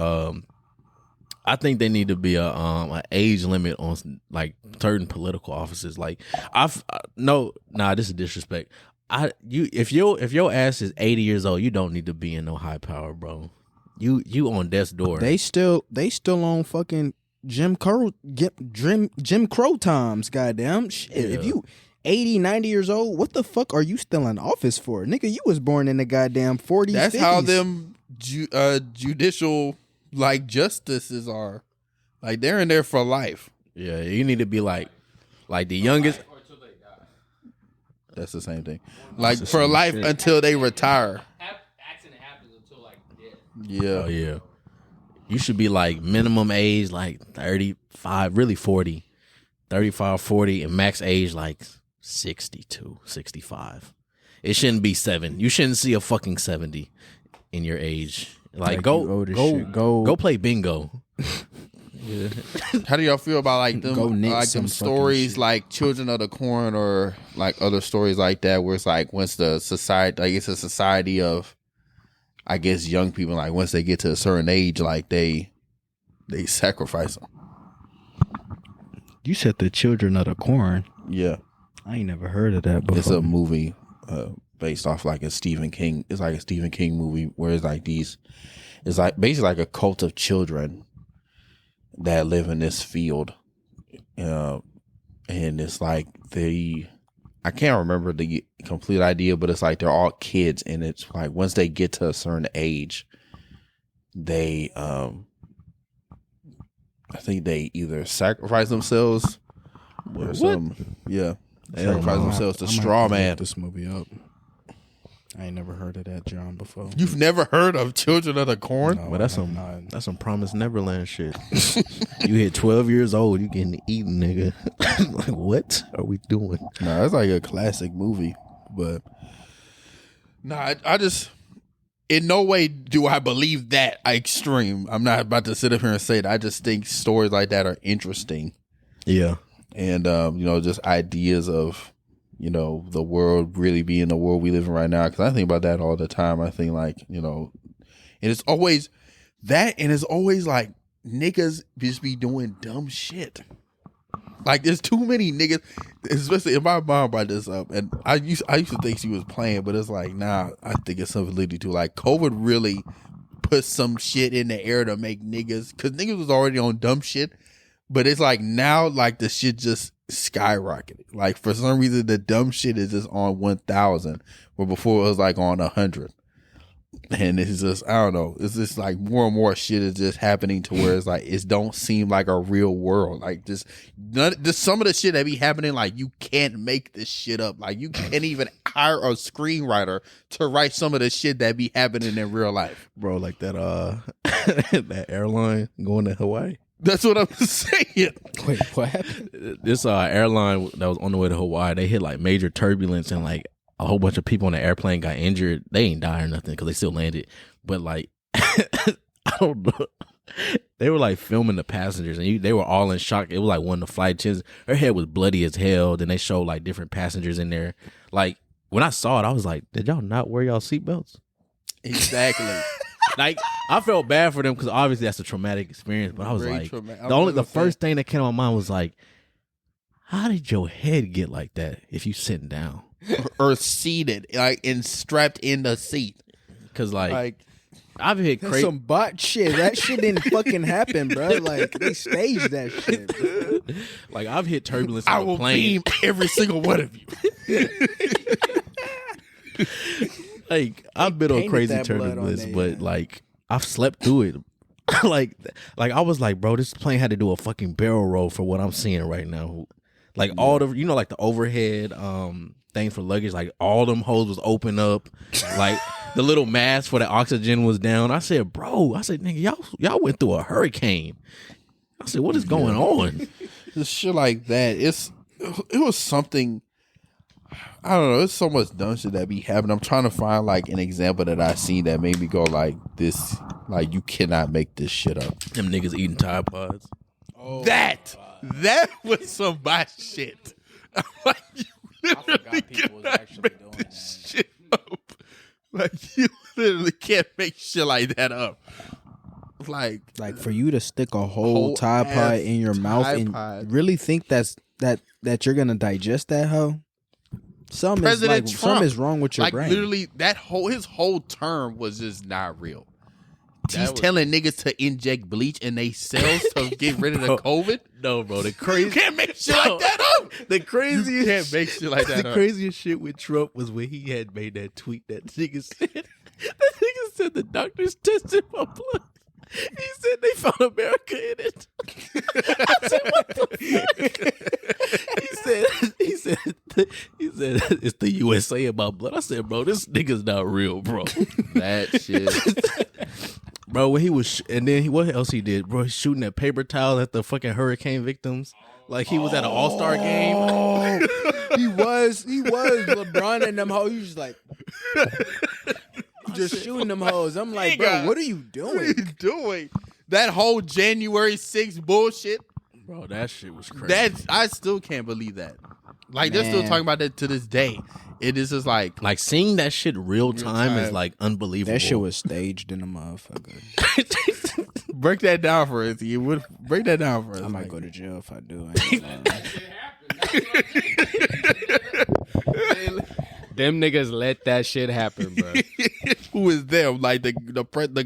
I think they need to be a age limit on like certain political offices. Like this is disrespect. If your ass is 80 years old, you don't need to be in no high power, bro. You on death's door. They still on fucking Jim Crow times, goddamn. Shit, if you 80, 90 years old, what the fuck are you still in office for? Nigga, you was born in the goddamn 40s, That's 50s. how them judicial, like, justices are. Like, they're in there for life. Yeah, you need to be like the youngest. That's the same thing. Like, for life until they retire. Accident happens until like death. Yeah. Oh yeah, you should be like minimum age like 35, really 40, 35, 40, and max age like 62, 65. It shouldn't be 7. You shouldn't see a fucking 70 in your age. Like go play bingo. Yeah. How do y'all feel about like them, Go knit like some them fucking stories, shit. like Children of the Corn, or like other stories like that, where it's like once the society, like it's a society of, I guess, young people, like once they get to a certain age, like they sacrifice them. You said the Children of the Corn. Yeah, I ain't never heard of that before. it's a movie based off like a Stephen King. It's like a Stephen King movie where it's like these, it's like basically like a cult of children that live in this field, and it's like I can't remember the complete idea, but it's like they're all kids, and it's like once they get to a certain age, they I think they either sacrifice themselves or sacrifice themselves to Strawman. This movie up. I ain't never heard of that, John, before. You've never heard of Children of the Corn? No, Well, that's I have not. that's some Promised Neverland shit. You hit 12 years old, you getting eaten, nigga. Like, what are we doing? No, that's like a classic movie, but I just, in no way do I believe that extreme. I'm not about to sit up here and say that. I just think stories like that are interesting, Yeah. and just ideas of, the world really being the world we live in right now. Because I think about that all the time. I think like, and it's always that, and it's always like niggas just be doing dumb shit. Like there's too many niggas, especially if my mom brought this up, and I used to think she was playing, but it's like, nah, I think it's something validity to like COVID really put some shit in the air to make niggas, because niggas was already on dumb shit, but it's like now like the shit just skyrocketed. Like for some reason the dumb shit is just on 1,000, where before it was like on 100. And it's just, I don't know, it's just like more and more shit is just happening to where it's like it don't seem like a real world. Like just some of the shit that be happening, like you can't make this shit up. Like you can't even hire a screenwriter to write some of the shit that be happening in real life. Bro, like that that airline going to Hawaii. That's what I'm saying. Wait, what happened? This airline that was on the way to Hawaii, they hit like major turbulence, and like a whole bunch of people on the airplane got injured. They ain't die or nothing because they still landed. But like, I don't know. They were like filming the passengers, and they were all in shock. It was like one of the flight attendants, her head was bloody as hell. Then they showed like different passengers in there. Like when I saw it, I was like, did y'all not wear y'all seatbelts? Exactly. Like I felt bad for them because obviously that's a traumatic experience. But I was Very like, traumatic. the first thing that came to my mind was like, how did your head get like that if you sitting down or seated, like and strapped in the seat? Because like I've hit That's crazy. some bot shit. That shit didn't fucking happen, bro. Like they staged that shit, bro. Like I've hit turbulence I on a will plane. beam every single one of you. Like I've been on painted crazy that blood on turbulence, there, but yeah. like I've slept through it. like I was like, bro, this plane had to do a fucking barrel roll for what I'm seeing right now. Like all the, like the overhead things for luggage, like all them holes was open up. Like the little mask for the oxygen was down. I said, nigga, y'all went through a hurricane. I said, what is going on? Just shit like that. It was something. I don't know. It's so much dumb shit that be happening. I'm trying to find like an example that I seen that made me go like this. Like you cannot make this shit up. Them niggas eating Tide Pods. That was some bad shit. Like you literally cannot make this shit up. Like you literally can't make shit like that up. Like for you to stick a whole Tide Pod in your mouth and really think that you're gonna digest that hoe. Something is wrong with your brain. Literally, his whole term was just not real. telling niggas to inject bleach in they cells to get rid of the COVID. No, bro. The crazy. You can't make shit like that up. The craziest. You can't make shit like that The up. craziest shit with Trump was when he had made that tweet that nigga said. That nigga said the doctors tested my blood. He said they found America in it. I said, what the fuck? He said it's the USA in my blood. I said, bro, this nigga's not real, bro. That shit. Bro, when he was, and then what else he did, bro? He's shooting a paper towel at the fucking hurricane victims. Like he was at an All-Star game. He was LeBron and them hoes. He was like, just shooting them hoes. I'm like, bro, what are you doing? What are you doing? That whole January 6th bullshit. Bro, that shit was crazy. I still can't believe that. Like they're still talking about that to this day. It is just like seeing that shit real time is like unbelievable. That shit was staged in a motherfucker. break that down for us. You would break that down for us. I might go to jail if I do. Them niggas let that shit happen, bro. Who is them? Like the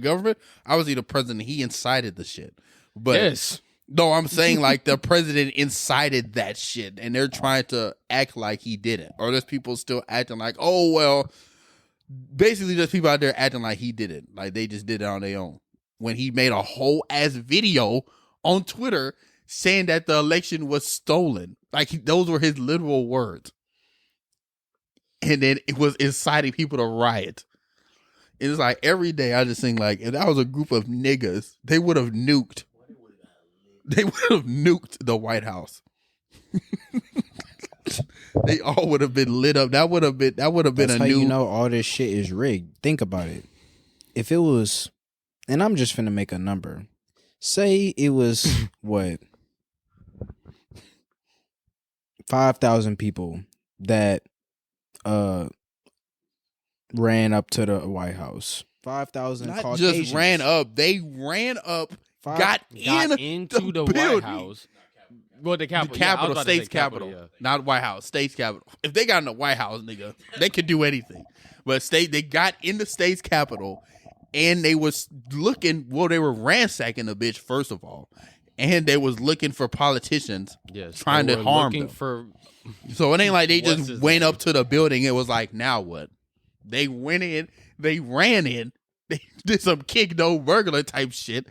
government? Obviously the president. He incited the shit. But Yes. no, I'm saying like the president incited that shit, and they're trying to act like he didn't. Or there's people still acting like, oh well. Basically, there's people out there acting like he did it, like they just did it on their own. When he made a whole ass video on Twitter saying that the election was stolen, like those were his literal words. And then it was inciting people to riot. It was like every day I just think like if that was a group of niggas, they would have nuked. They would have nuked the White House. They all would have been lit up. That would have been That's a how new. you know all this shit is rigged. Think about it. If it was, and I'm just finna make a number. Say it was what 5,000 people that ran up to the White House. 5,000 Not Caucasians. just ran up. They ran up. Got into the White building. House. Well, the Capitol. The Capitol, Yeah, I was about to say state's Capitol, yeah. not White House, state's Capitol. If they got in the White House, nigga, they could do anything. But they got in the state's Capitol, and they was looking. Well, they were ransacking the bitch first of all, and they was looking for politicians, Yes, trying they to were harm looking them. for. So it ain't like they What's just his went name? up to the building. It was like, now what? They went in, they ran in, they did some kick no burglar type shit,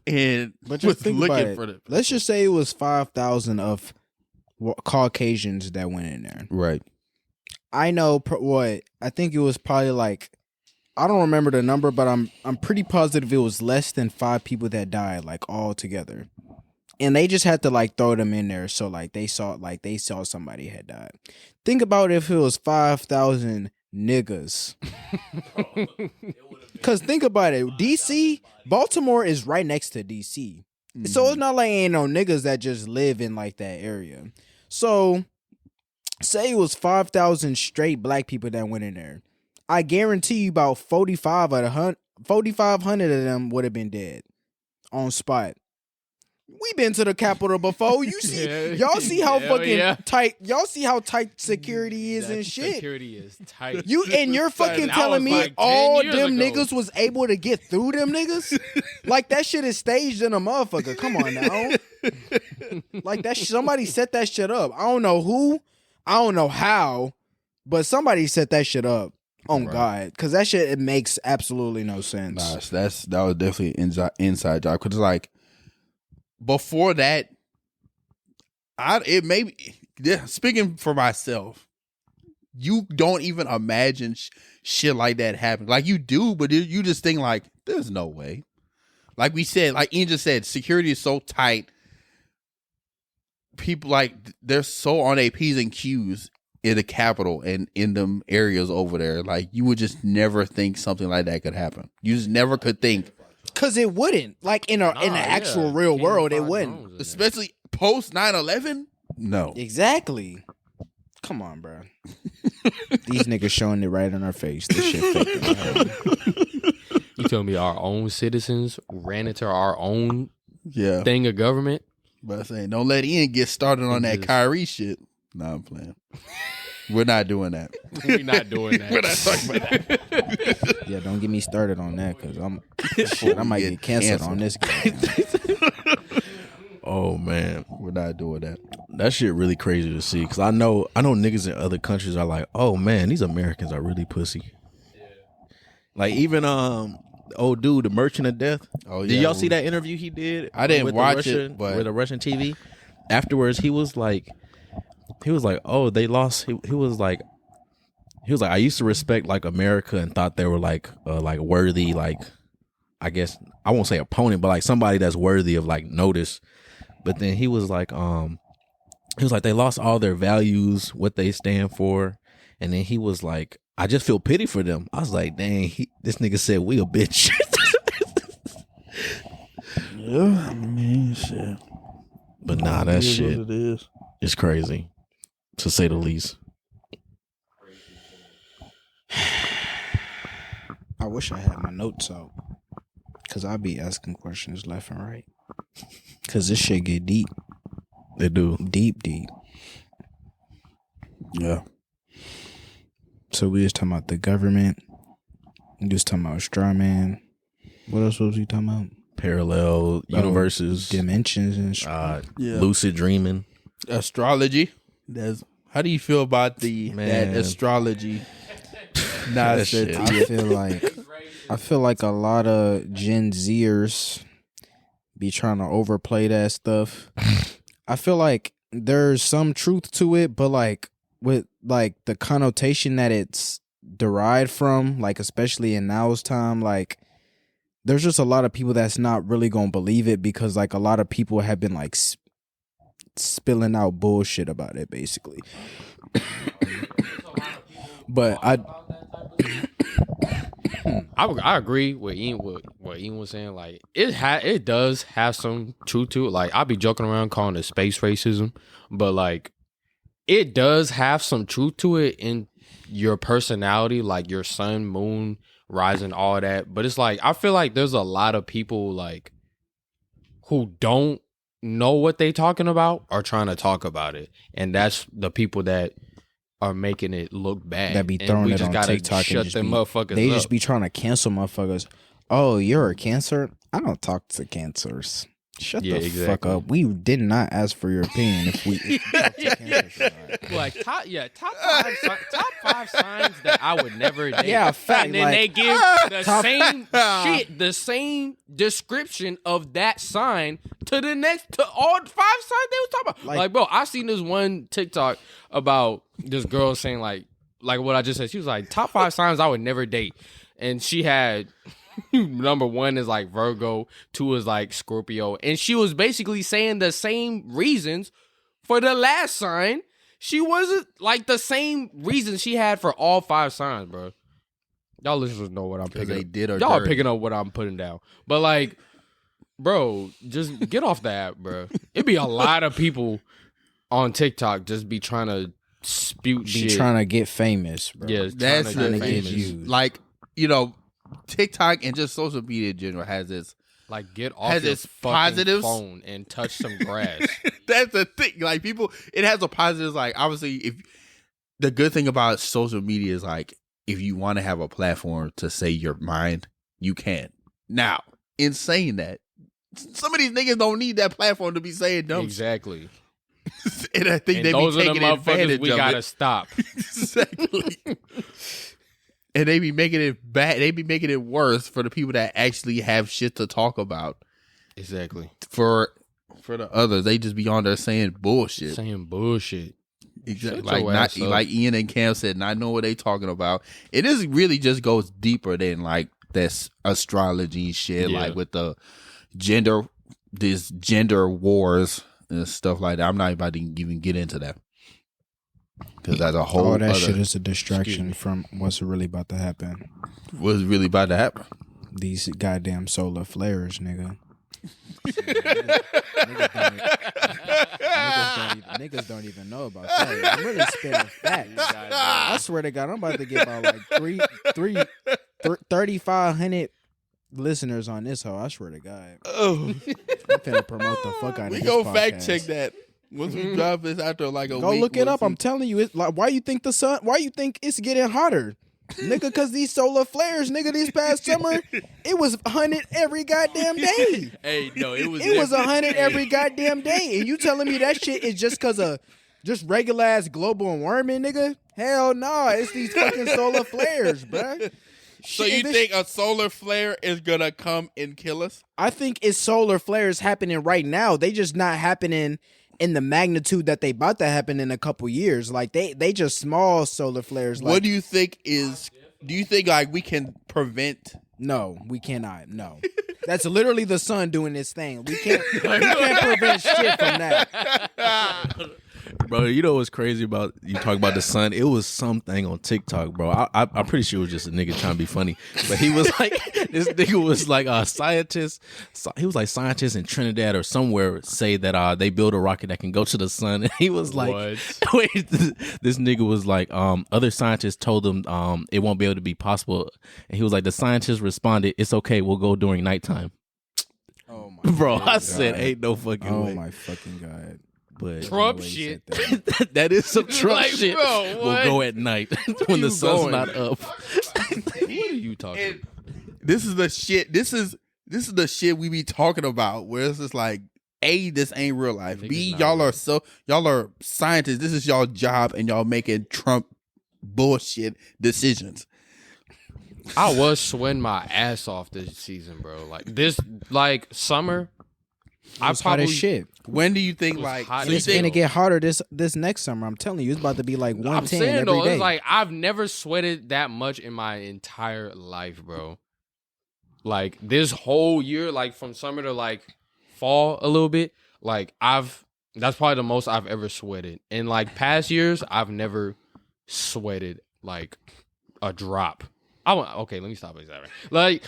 and But was just think about looking it. for the. Let's just say it was 5,000 of Caucasians that went in there. Right. I know what I think it was probably like I don't remember the number, but I'm pretty positive it was less than 5 people that died like all together. And they just had to like throw them in there so like they saw somebody had died. Think about if it was 5,000 niggas. Cuz think about it, DC, Baltimore is right next to DC. So it's not like ain't no niggas that just live in like that area. So say it was 5,000 straight black people that went in there. I guarantee you about 4,500 of them would have been dead on spot. We been to the Capitol before. You see, Yeah. y'all see how Hell fucking yeah. tight. Y'all see how tight security is That and shit. Security is tight. You're fucking That telling was me like 10 all years them ago. niggas was able to get through them niggas? Like that shit is staged in a motherfucker. Come on now. Like that somebody set that shit up. I don't know who, I don't know how, but somebody set that shit up. On God, because that shit it makes absolutely no sense. Nah, that was definitely an inside job. Because like before that, speaking for myself, you don't even imagine shit like that happening. Like you do, but you just think like, there's no way. Like we said, like Ian just said, security is so tight. People like they're so on their P's and Q's in the Capitol and in them areas over there. Like you would just never think something like that could happen. You just never could think. Because it wouldn't. Like in the actual real world, it wouldn't. Especially post 9/11? No. Exactly. Come on, bro. These niggas showing it right in our face. This shit fake. You tell me our own citizens ran into our own Yeah. thing of government? But I'm saying, don't let Ian get started on that Just- Kyrie shit. Nah, I'm playing. We're not doing that. We're not doing that. We're not talking about that. Yeah, don't get me started on that because I might get canceled on this guy. Oh man, We're not doing that. that shit really crazy to see. Cause I know niggas in other countries are like, oh man, these Americans are really pussy. Like even the old dude, the Merchant of Death. Oh, Did yeah. y'all see that interview he did? I didn't with watch the it, but- with a Russian TV. Afterwards, he was like, oh, they lost. He was like, I used to respect like America and thought they were like worthy, like I guess I won't say opponent, but like somebody that's worthy of like notice. But then he was like, they lost all their values, what they stand for, and then he was like, I just feel pity for them. I was like, dang, this nigga said we a bitch. Yeah, I mean, shit. But nah, that It is shit what it is. is crazy, to say the least. I wish I had my notes out because I'd be asking questions left and right. Because this shit get deep. They do. Deep. Yeah. So we was talking about the government. We was talking about Strawman. What else was we talking about? Parallel universes, Dimensions and shit. Yeah. lucid dreaming. Astrology. How do you feel about that Man. astrology? That shit. I feel like a lot of Gen Zers be trying to overplay that stuff. I feel like there's some truth to it, but like with like the connotation that it's derived from, like especially in now's time, like there's just a lot of people that's not really gonna believe it because like a lot of people have been like spilling out bullshit about it basically. But I agree with Ian. What Ian was saying, like it does have some truth to it. Like I'll be joking around calling it space racism, but like it does have some truth to it in your personality, like your sun, moon, rising, all that. But it's like I feel like there's a lot of people like who don't know what they talking about are trying to talk about it, and that's the people that are making it look bad. that be And throwing we it just on gotta TikTok. Shut and them motherfuckers They up. just be trying to cancel motherfuckers. Oh, you're a cancer? I don't talk to cancers. Shut the fuck exactly. up. We did not ask for your opinion if we talk to cancers. Right? Like top five signs that I would never date. Yeah, fact, and then like, they give the same shit, the same description of that sign to the next to all 5 signs they was talking about. Like bro, I seen this one TikTok about this girl saying like what I just said. She was like top 5 signs I would never date, and she had. Number 1 is like Virgo, 2 is like Scorpio, and she was basically saying the same reasons for the last sign. She wasn't like the same reasons she had for all 5 signs, bro. Y'all listeners know what I'm picking. They up. did her Y'all are dirty. picking up what I'm putting down, but like, bro, just get off the app, bro. It'd be a lot of people on TikTok just be trying to spew Be shit. trying to get famous, bro. Yeah, That's trying to the get get famous. views. like, you know, TikTok and just social media in general has this. Like, get off Has your its fucking positives. phone and touch some grass. That's the thing. Like people, it has a positive. Like obviously, if the good thing about social media is like if you want to have a platform to say your mind, you can. Now, in saying that, some of these niggas don't need that platform to be saying dumb Exactly. shit. And I think And they those be are the taking advantage motherfuckers we of gotta it. stop. Exactly. And they be making it bad. They be making it worse for the people that actually have shit to talk about. Exactly. For the others, they just be on there saying bullshit. Saying bullshit. Exactly. Shut your ass up. Like Ian and Cam said, not know what they talking about. It is really just goes deeper than like this astrology shit, Yeah. like with the gender wars and stuff like that. I'm not about to even get into that because that's a whole All that other, shit is a distraction from what's really about to happen. what's really about to happen. These goddamn solar flares, nigga. Niggas don't even know about that. I'm really spitting facts. I swear to God, I'm about to get about like 3,500 listeners on this hoe. I swear to God. Oh, I'm finna promote the fuck out of we this go podcast. fact check that. Once we drop this after like a week. Go look it we'll up. see. I'm telling you, it's like, why you think it's getting hotter? Nigga, because these solar flares, nigga, this past summer, it was 100 every goddamn day. Hey, no, it was. It was 100 every goddamn day. And you telling me that shit is just because of just regular ass global warming, nigga? Hell no, it's these fucking solar flares, bruh. So you think a solar flare is gonna come and kill us? I think it's solar flares happening right now. They just not happening in the magnitude that they about to happen in a couple years. Like they just small solar flares. Like, What do you think is? Do you think like we can prevent? No, we cannot. No. That's literally the sun doing this thing. We can't prevent shit from that. Bro, you know what's crazy about you talk about the sun? It was something on TikTok, bro. I'm pretty sure it was just a nigga trying to be funny, but he was like, this nigga was like a scientist. He was like scientists in Trinidad or somewhere say that they build a rocket that can go to the sun, and he was like, What? wait, this nigga was like, other scientists told him it won't be able to be possible, and he was like, the scientists responded, it's okay, we'll go during nighttime. Oh my Bro, God. I said, ain't no fucking way. Oh my fucking God. But Trump No way he shit. said that. that is some Trump Like, shit. bro, We'll what? go at night when the you sun's going? not up. What are you talking? And this is the shit. This is the shit we be talking about. Where it's just like, A, this ain't real life. B, Niggas y'all are scientists. This is y'all job, and y'all making Trump bullshit decisions. I was sweating my ass off this season, bro. Like summer. I It's hot probably as shit. When do you think was like? hot do you as It's gonna think, get hotter this next summer. I'm telling you, it's about to be like 110 I'm saying every though, day. it's like I've never sweated that much in my entire life, bro. Like this whole year, like from summer to like fall a little bit, like that's probably the most I've ever sweated. In like past years, I've never sweated like a drop. Okay, let me stop exaggerating. Like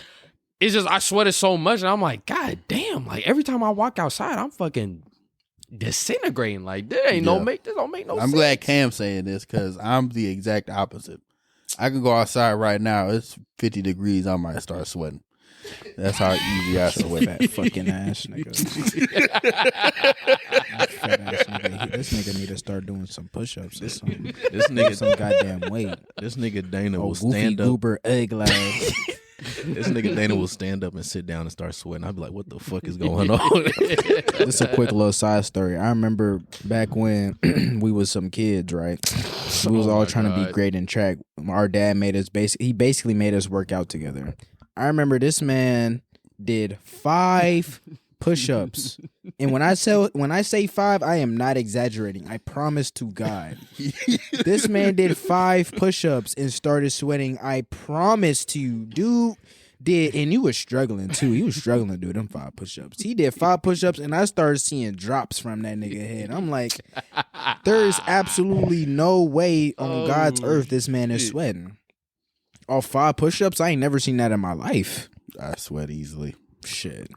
it's just I sweated so much, and I'm like, God damn! Like every time I walk outside, I'm fucking disintegrating. Like this Yeah. don't make no I'm sense. glad Cam's saying this because I'm the exact opposite. I can go outside right now. It's 50 degrees. I might start sweating. That's how easy I sweat. Fat fucking ass nigga. Fat ass nigga. This nigga need to start doing some push-ups or something. This nigga, Some goddamn weight. this nigga Dana Oh, will goofy stand up. goober egg lass. This nigga Dana will stand up and sit down and start sweating. I'd be like, what the fuck is going on? This is a quick little side story. I remember back when we was some kids, right? We was Oh all my trying to be God. great in track. Our dad made us he basically made us work out together. I remember this man did 5 push-ups. And when I say 5, I am not exaggerating. I promise to God. This man did 5 push-ups and started sweating. I promise to you, dude did, and he was struggling too. He was struggling to do them 5 push-ups. He did 5 push-ups, and I started seeing drops from that nigga head. I'm like, there is absolutely no way on God's earth this man is sweating. Off 5 push-ups, I ain't never seen that in my life. I sweat easily. Shit.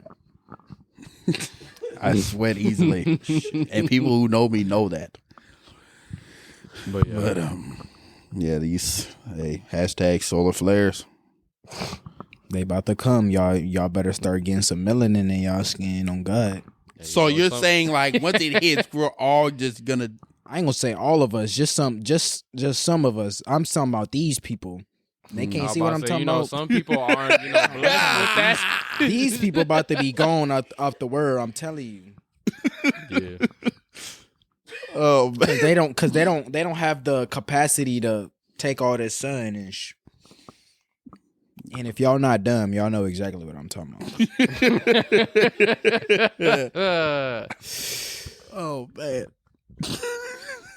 I sweat easily. And people who know me know that. But yeah, But yeah, these hashtag solar flares. They about to come. Y'all better start getting some melanin in y'all skin on God. So you're saying like once it hits, we're all just gonna I ain't gonna say all of us, just some of us. I'm talking about these people. They can't see what I'm talking about. Some people aren't, blessed with that. These people about to be gone off the word. I'm telling you, Yeah. oh man. because they don't have the capacity to take all this sun and. And if y'all not dumb, y'all know exactly what I'm talking about. Oh man.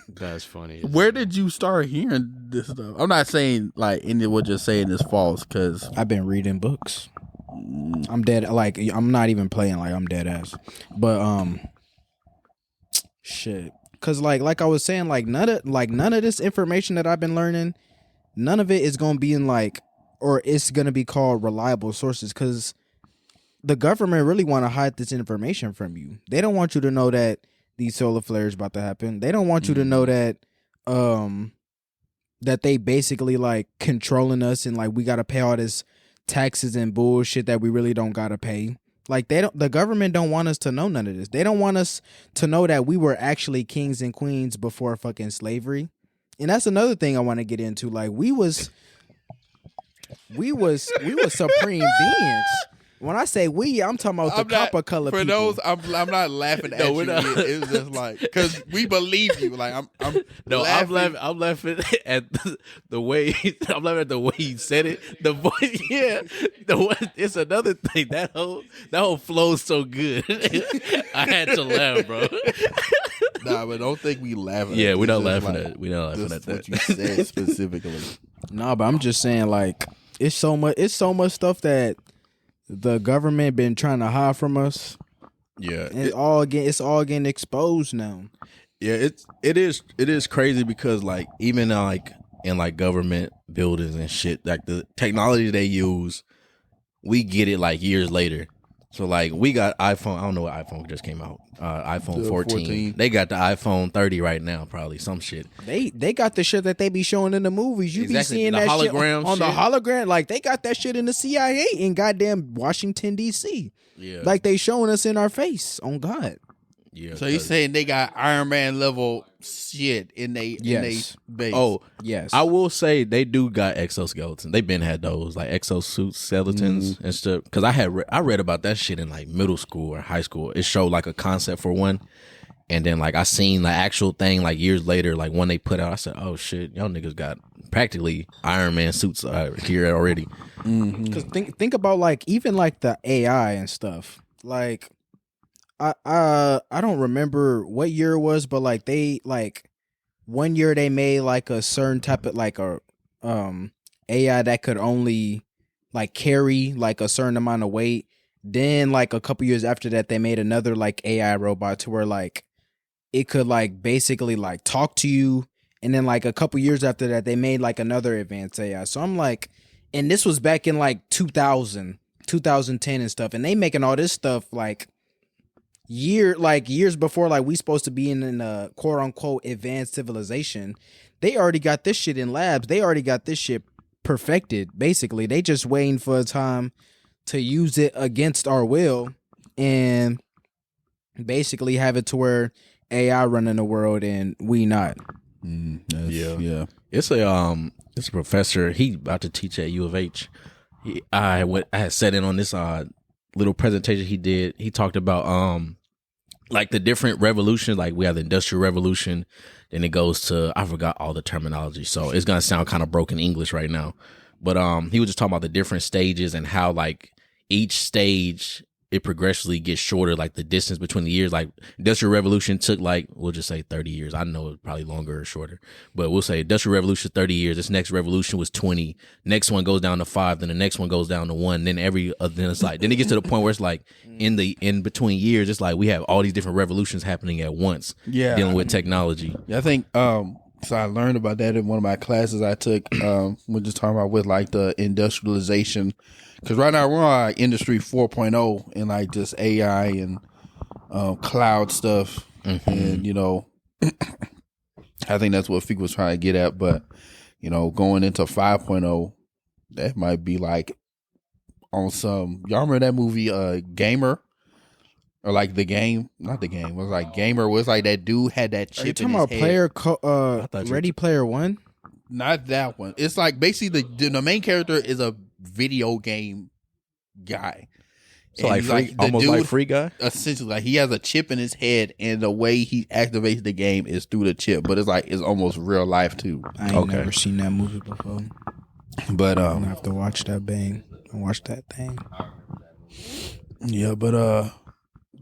That's funny. Where did you start hearing this stuff? I'm not saying like any of what you're saying is false because I've been reading books. I'm dead. Like I'm not even playing. Like I'm dead ass. But shit. Cause like I was saying, like none of this information that I've been learning, none of it is gonna be in like, or it's gonna be called reliable sources. Cause the government really want to hide this information from you. They don't want you to know that these solar flares about to happen. They don't want you to know that that they basically like controlling us and like we gotta pay all this taxes and bullshit that we really don't gotta pay. Like the government don't want us to know none of this. They don't want us to know that we were actually kings and queens before fucking slavery. And that's another thing I want to get into. Like we was supreme beings. When I say we, I'm talking about the copper color people. For those, I'm not laughing at you. It was just like because we believe you. Like I'm laughing. I'm laughing at the way I'm laughing at the way he said it. The voice, yeah. It's another thing that whole flow's so good. I had to laugh, bro. Nah, but don't think we laughing. Yeah, we're not It's just laughing like, at. We're not laughing at that. What you said specifically. No, but I'm just saying, like, it's so much stuff that the government been trying to hide from us. Yeah, And it's all getting exposed now. Yeah, it is crazy because like even like in like government buildings and shit, like the technology they use, we get it like years later. So like we got iPhone. I don't know what iPhone just came out. iPhone 14. They got the iPhone 30 right now, probably some shit. They got the shit that they be showing in the movies. You Exactly, be seeing the that hologram shit on the shit. hologram. Like they got that shit in the CIA in goddamn Washington D.C. Yeah, Like they showing us in our face. On God. yeah. So you saying they got Iron Man level shit in they Yes. base? Oh, Yes. I will say they do got exoskeletons. They've been had those like exosuit skeletons and stuff. Because I read about that shit in like middle school or high school. It showed like a concept for one, and then like I seen the actual thing like years later. Like when they put out, I said, "Oh shit, y'all niggas got practically Iron Man suits here already." Because think about like even like the AI and stuff. Like I don't remember what year it was, but like they like one year they made like a certain type of like a AI that could only like carry like a certain amount of weight. Then like a couple years after that they made another like AI robot to where like it could like basically like talk to you. And then like a couple years after that they made like another advanced AI. So I'm like, and this was back in like 2010 and stuff, and they making all this stuff like years before like we supposed to be in a quote unquote advanced civilization. They already got this shit in labs. They already got this shit perfected. Basically, they just waiting for a time to use it against our will and basically have it to where AI running the world and we not. Yeah. It's a professor. He about to teach at U of H. I had sat in on this little presentation he did. He talked about like the different revolutions. Like we have the Industrial Revolution, then it goes to I forgot all the terminology, so it's gonna sound kind of broken English right now. But he was just talking about the different stages and how like each stage it progressively gets shorter, like the distance between the years. Like Industrial Revolution took like, we'll just say 30 years. I know it's probably longer or shorter, but we'll say Industrial Revolution 30 years. This next revolution was 20. Next one goes down to 5. Then the next one goes down to 1. Then then it's like, then it gets to the point where it's like in between years, it's like we have all these different revolutions happening at once. Yeah. Dealing with technology. Yeah, I think so I learned about that in one of my classes I took. We're just talking about with like the industrialization, because right now we're on industry 4.0 and like just AI and cloud stuff, and you know, I think that's what Feeq was trying to get at. But you know, going into 5.0, that might be like on some. Y'all remember that movie Gamer? Or like the game, not the game. It was like Gamer. Was like that dude had that chip. Are you talking in his about head. Ready Player One? Not that one. It's like basically the main character is a video game guy. So And like he's almost like Free Guy. Essentially, like he has a chip in his head, and the way he activates the game is through the chip. But it's like it's almost real life too. I ain't never seen that movie before. But I'm gonna have to watch that bang. Watch that thing. yeah, but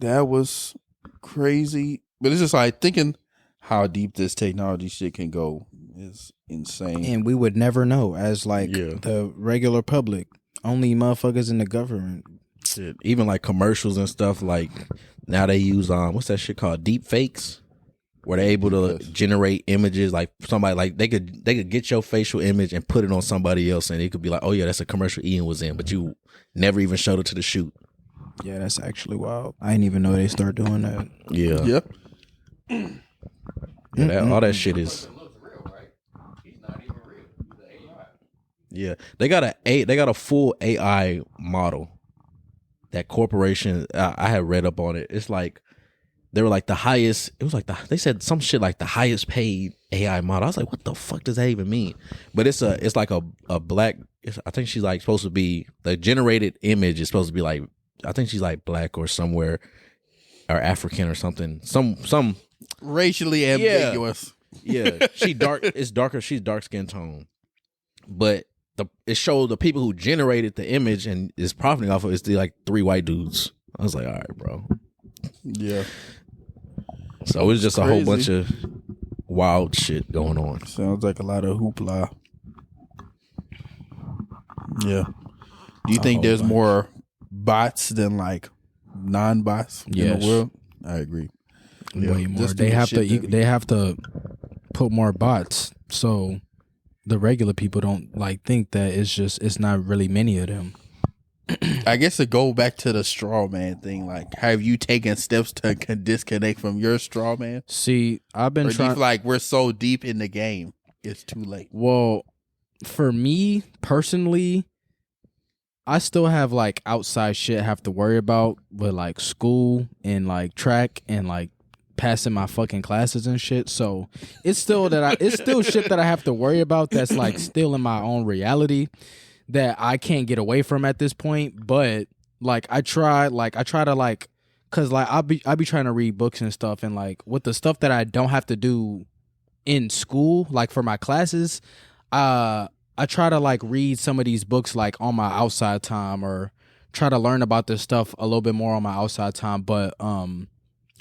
that was crazy. But it's just like thinking how deep this technology shit can go is insane. And we would never know as like Yeah. the regular public. Only motherfuckers in the government. Shit. Even like commercials and stuff. Like now they use what's that shit called? Deep fakes, where they're able to generate images. Like somebody like they could get your facial image and put it on somebody else, and it could be like, oh yeah, that's a commercial Ian was in, but you never even showed it to the shoot. Yeah, that's actually wild. I didn't even know they start doing that. Yeah. Yep. Yeah, all that shit is. Yeah, they got a full AI model. that corporation. I had read up on it. It's like they were like the highest. It was like they said some shit like the highest paid AI model. I was like, what the fuck does that even mean? But it's like a black. I think she's like supposed to be the generated image is supposed to be like. I think she's like black or somewhere, or African or something. Some racially ambiguous. Yeah, she dark. It's darker. She's dark skin tone, but it showed the people who generated the image and is profiting off of it's like 3 white dudes. I was like, all right, bro. Yeah. So it was just Crazy. a whole bunch of wild shit going on. Sounds like a lot of hoopla. Yeah. Do you think there's more bots than like non-bots in Yes. the world? I agree. Way more. Just They do the have to. shit that- They have to put more bots, so the regular people don't like think that it's not really many of them. I guess to go back to the straw man thing, like, have you taken steps to disconnect from your straw man? See, I've Or been do you trying. feel like we're so deep in the game, it's too late? Well, for me personally, I still have like outside shit I have to worry about with like school and like track and like passing my fucking classes and shit. So it's still shit that I have to worry about that's like still in my own reality that I can't get away from at this point. But like I try to like, cause like I be trying to read books and stuff, and like with the stuff that I don't have to do in school, like for my classes, I try to like read some of these books like on my outside time, or try to learn about this stuff a little bit more on my outside time. But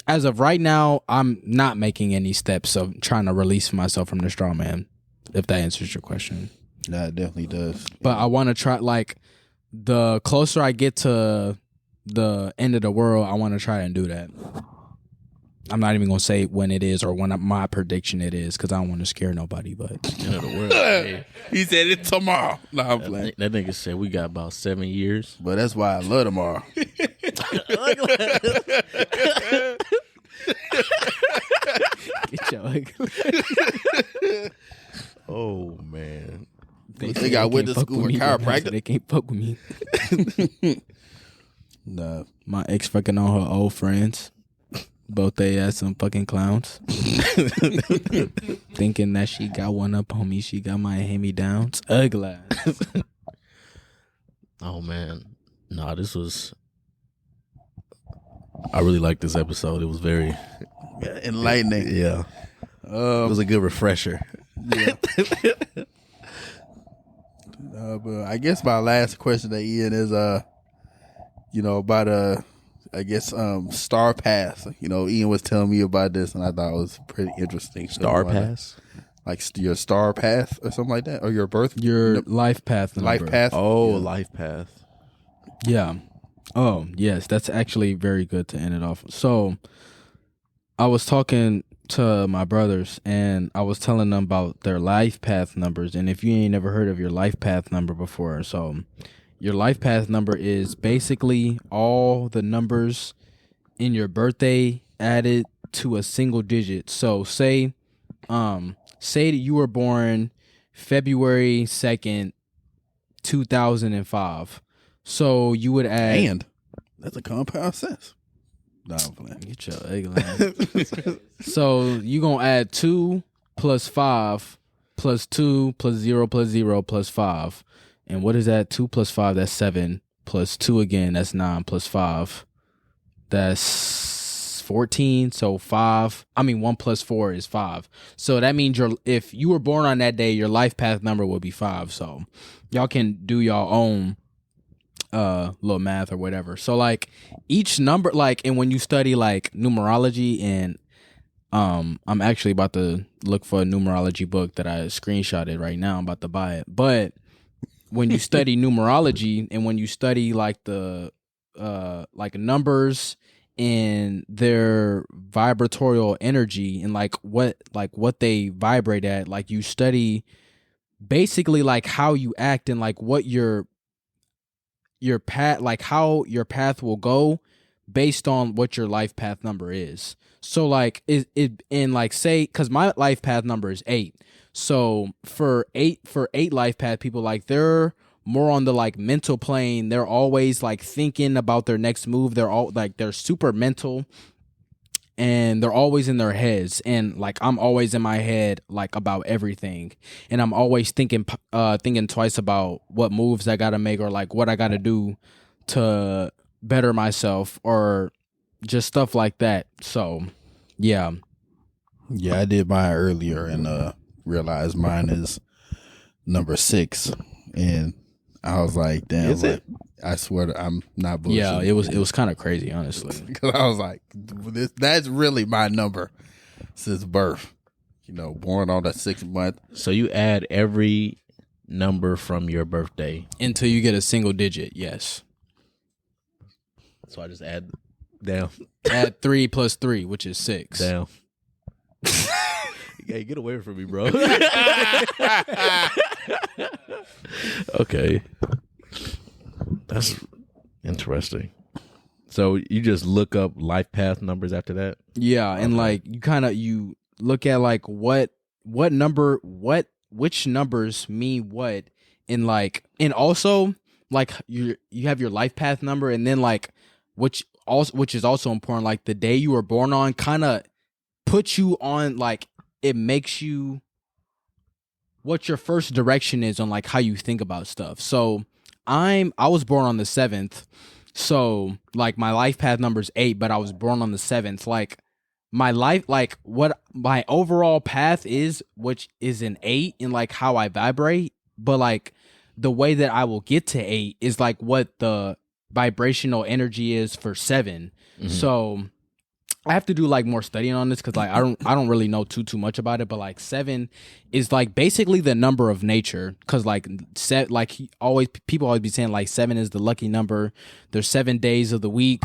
as of right now, I'm not making any steps of trying to release myself from the straw man, if that answers your question. Nah, it definitely does. But I want to try, like, the closer I get to the end of the world, I want to try and do that. I'm not even going to say when it is or when my prediction it is, because I don't want to scare nobody. But End of the world. Hey, He said it tomorrow. Nah, I'm playing. that nigga said we got about 7 years. But that's why I love tomorrow. get your Oh man. They got went to can't fuck school with with me, but chiropractor. They can't fuck with me. Nah. My ex fucking on her old friends. Both they ass some fucking clowns. Thinking that she got one up on me. She got my hand-me-downs. Ugly. Oh man. Nah, this was I really liked this episode. It was very Enlightening. yeah. It was a good refresher. But I guess my last question to Ian is, about I guess Star Pass. Ian was telling me about this, and I thought it was pretty interesting. Star Pass. Like your Star Path or something like that, or your birth, Your life path number. life path. Oh, life path. Yeah. Oh, yes. That's actually very good to end it off. So, I was talking to my brothers, and I was telling them about their life path numbers. And if you ain't never heard of your life path number before, so your life path number is basically all the numbers in your birthday added to a single digit. So, say that you were born February 2nd, 2005. So you would add. And that's a compound sense. Nah, I'm playing. Get your egg line. So you gonna add 2 plus 5 plus 2 plus 0 plus 0 plus 5. And what is that? 2 plus 5, that's 7. Plus 2 again, that's 9. Plus 5, that's 14. So 1 plus 4 is 5. So that means if you were born on that day, your life path number will be 5. So y'all can do y'all own little math or whatever. So like each number, like, and when you study like numerology, and I'm actually about to look for a numerology book that I screenshotted right now. I'm about to buy it. But when you study numerology, and when you study like the like numbers and their vibratorial energy, and like what they vibrate at, like you study basically like how you act, and like what your path, like how your path will go based on what your life path number is. So like it and like say, because my life path number is 8. So for eight life path people, like they're more on the like mental plane. They're always like thinking about their next move. They're super mental, and they're always in their heads. And like I'm always in my head like about everything, and I'm always thinking twice about what moves I gotta make or like what I gotta do to better myself or just stuff like that. So yeah. Yeah, I did mine earlier and realized mine is number 6, and I was like, "Damn!" Is it? I swear I'm not bullshitting. Yeah, it was kind of crazy, honestly. Because I was like, "That's really my number since birth." You know, born on the 6th month. So you add every number from your birthday. Until you get a single digit, yes. So I just add down. Add 3 plus 3, which is 6. Down. Hey, get away from me, bro. Okay. That's interesting. So you just look up life path numbers after that? Yeah, and like you look at like which numbers mean what, and also like you have your life path number, and then like which is also important, like the day you were born on kind of puts you on, like it makes you what your first direction is on like how you think about stuff. So I was born on the 7th, so like my life path number is 8, but I was born on the 7th. Like my life, like what my overall path is, which is an 8 in like how I vibrate, but like the way that I will get to 8 is like what the vibrational energy is for 7. Mm-hmm. So I have to do like more studying on this because like I don't really know too much about it, but like 7 is like basically the number of nature, because like people always be saying like 7 is the lucky number. There's 7 days of the week.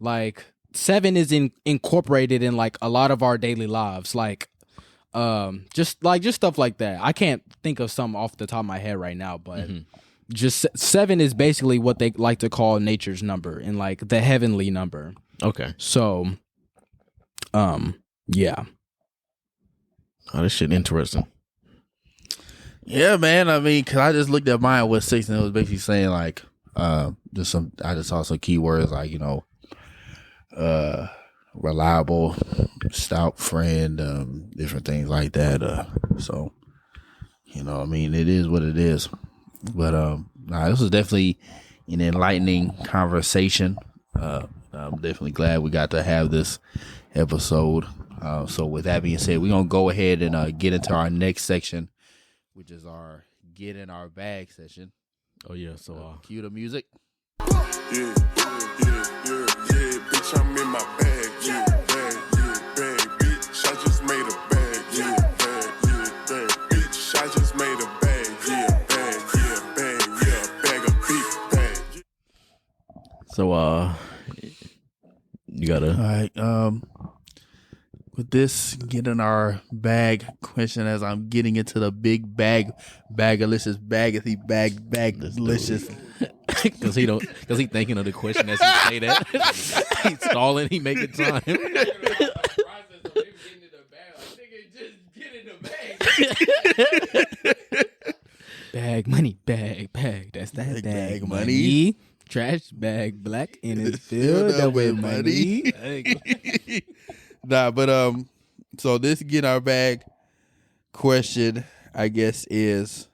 Like 7 is incorporated in like a lot of our daily lives, like just stuff like that. I can't think of some off the top of my head right now, but just 7 is basically what they like to call nature's number and like the heavenly number. Okay. So yeah. Oh, this shit interesting. Yeah, man. I mean, cause I just looked at mine with 6, and it was basically saying like, I just saw some keywords like, you know, reliable, stout friend, different things like that. So, you know, I mean, it is what it is. But this was definitely an enlightening conversation. I'm definitely glad we got to have this episode. So with that being said, we're gonna go ahead and get into our next section, which is our get in our bag session. Oh yeah, so cue the music. Yeah, bitch, I'm in my bag, bag, bitch, I just made a bag, bag, bitch, I just made a bag, bag of beef, bag. So you gotta. All right. With this, get in our bag question as I'm getting into the big bagalicious delicious. Because he thinking of the question as he say that. He's stalling. He making time. Bag money, bag. That's that bag money. Trash bag black and it's filled up with money. Nah, but so this get our bag question, I guess, is,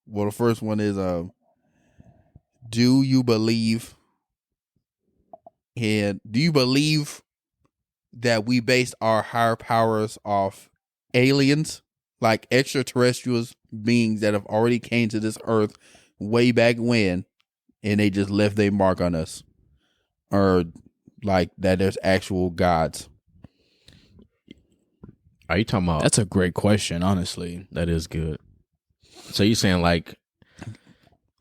well, the first one is do you believe that we based our higher powers off aliens, like extraterrestrials, beings that have already came to this earth way back when, and they just left their mark on us, or like that there's actual gods? Are you talking about? That's a great question, honestly. That is good. So you saying like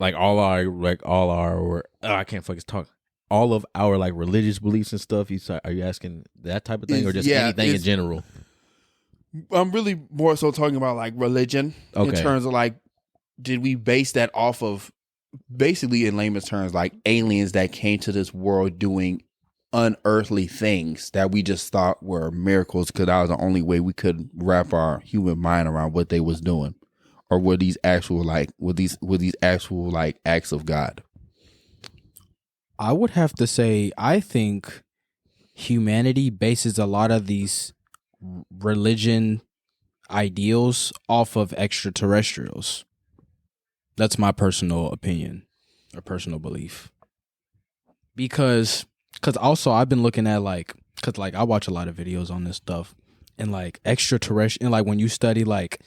all our I can't fucking talk. All of our like religious beliefs and stuff. Are you asking that type of thing, or just anything in general? I'm really more so talking about like religion, in terms of like, did we base that off of, basically in layman's terms, like aliens that came to this world doing unearthly things that we just thought were miracles because that was the only way we could wrap our human mind around what they was doing? or were these actual like acts of God? I would have to say I think humanity bases a lot of these religion ideals off of extraterrestrials. That's my personal opinion or personal belief. Because also I've been looking at because I watch a lot of videos on this stuff, and like extraterrestrial, and like when you study like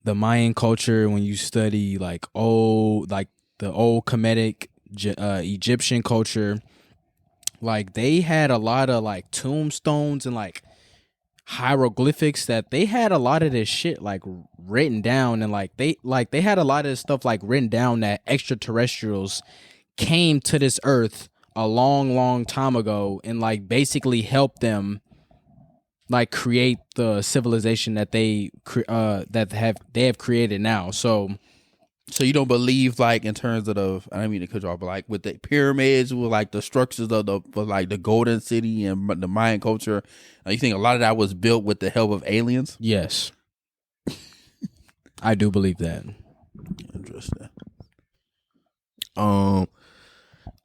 the Mayan culture, when you study the old Kemetic Egyptian culture, like they had a lot of like tombstones and like hieroglyphics that they had a lot of this shit like written down, and they had a lot of this stuff like written down that extraterrestrials came to this earth a long time ago and like basically helped them like create the civilization that they have created now. So you don't believe like in terms of I don't mean to cut you off, but like with the pyramids, with like the structures of the Golden City and the Mayan culture, you think a lot of that was built with the help of aliens? yes, I do believe that. Interesting.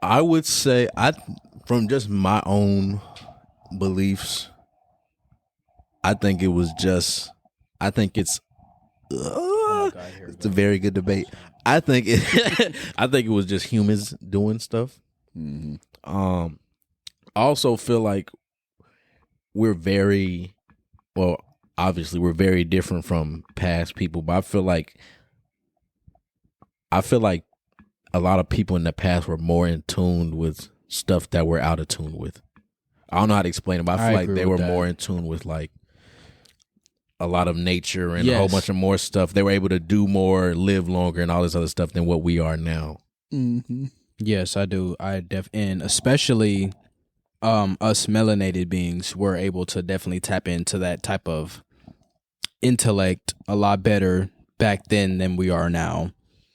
I would say from just my own beliefs, I think it's it's a very good debate. I think it was just humans doing stuff. Mm-hmm. I also feel like we're very different from past people, but I feel like a lot of people in the past were more in tune with stuff that we're out of tune with. I don't know how to explain it, but I feel like they were more in tune with like a lot of nature and a whole bunch of more stuff. They were able to do more, live longer, and all this other stuff than what we are now. Mm-hmm. Yes, I do. And especially us melanated beings were able to definitely tap into that type of intellect a lot better back then than we are now.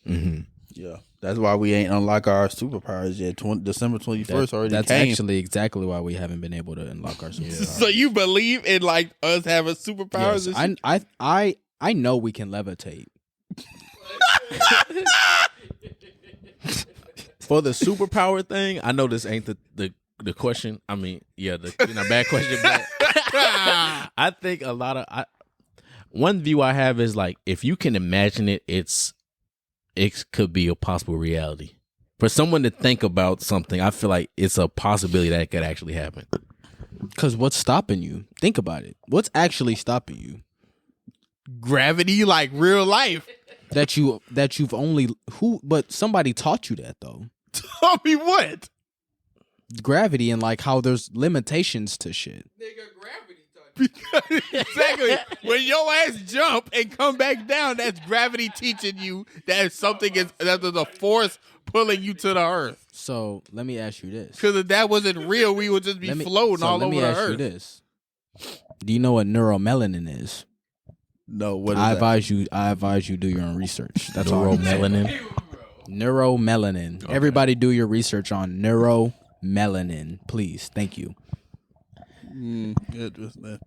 Mm-hmm. Yeah. That's why we ain't unlock our superpowers yet. December 21st already That's came. actually exactly why we haven't been able to unlock our superpowers. So you believe in like us having superpowers? Yes, and shit? I know we can levitate. For the superpower thing, I know this ain't the question. I mean, yeah, bad question. But I think a lot of one view I have is like if you can imagine it, it could be a possible reality. For someone to think about something, I feel like it's a possibility that it could actually happen. Because what's stopping you? Think about it. What's actually stopping you? Gravity, like real life. That you've only but somebody taught you that though. Tell me what? Gravity and like how there's limitations to shit. Nigga, gravity taught you. Exactly. When your ass jump and come back down, that's gravity teaching you that that there's a force pulling you to the earth. So let me ask you this. Because if that wasn't real, we would just be floating all over the earth. Let me ask you this. Do you know what neuromelanin is? No, what is I that? advise you do your own research. That's all I'm saying. Neuromelanin. Neuromelanin. Okay. Everybody do your research on neuromelanin, please. Thank you. Interesting.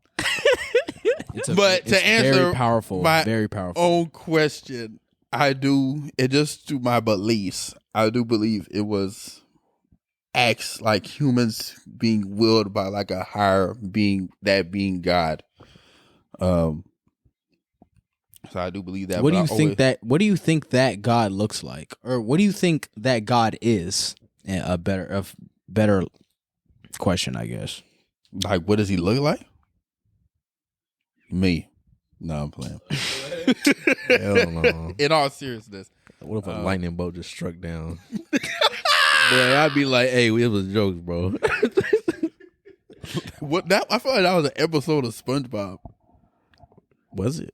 It's to answer very powerful, my very powerful. own question, just through my beliefs, I do believe it was acts like humans being willed by like a higher being, that being God. So I do believe that. What do you think that God looks like, or what do you think that God is? A better question, I guess. Like, what does he look like? Me. No, I'm playing. Hell no. In all seriousness. What if a lightning bolt just struck down? Boy, I'd be like, hey, it was jokes, bro. I feel like that was an episode of SpongeBob. Was it?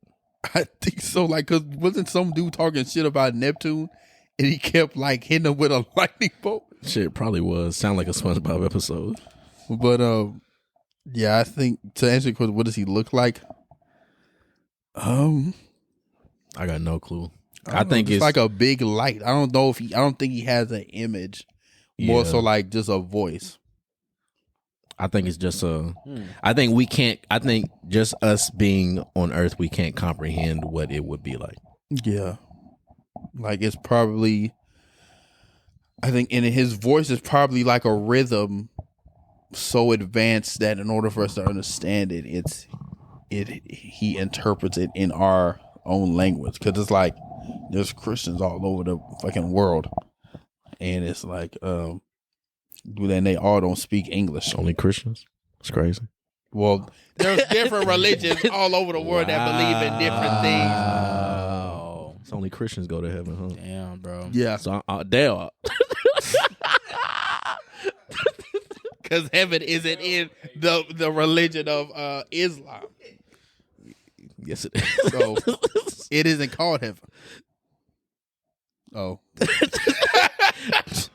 I think so. Like, cause wasn't some dude talking shit about Neptune, and he kept like hitting him with a lightning bolt? Shit, probably was. Sound like a SpongeBob episode. But yeah, I think to answer your question, what does he look like? I got no clue. I think it's like a big light. I don't think he has an image. More so like just a voice. I think it's just I think just us being on Earth, we can't comprehend what it would be like. Yeah. Like it's probably, I think, in his voice is probably like a rhythm so advanced that in order for us to understand it, he interprets it in our own language. Because it's like there's Christians all over the fucking world, and it's like, then they all don't speak English. Only Christians. It's crazy. Well, there's different religions all over the world that believe in different things. Oh, It's only Christians go to heaven, huh? damn, bro. Yeah, So damn. because heaven isn't in the religion of Islam, Yes, it is. so it isn't called heaven. Oh,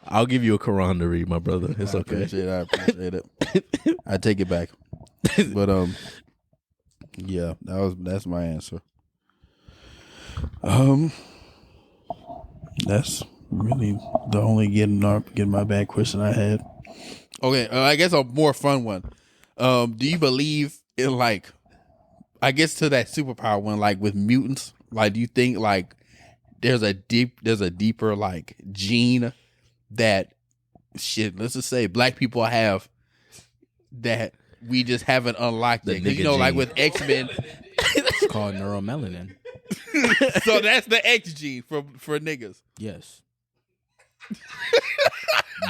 I'll give you a Quran to read, my brother. It's I okay. appreciate it. I take it back. But yeah, that's my answer. That's really the only getting my bad question I had. Okay, I guess a more fun one. Do you believe in, like, I guess to that superpower one, like with mutants? Like, do you think like there's a deeper like gene that let's just say black people have that we just haven't unlocked The it? 'Cause, nigga like gene. with X-Men, It's called neuromelanin. so that's the X gene for niggas. Yes.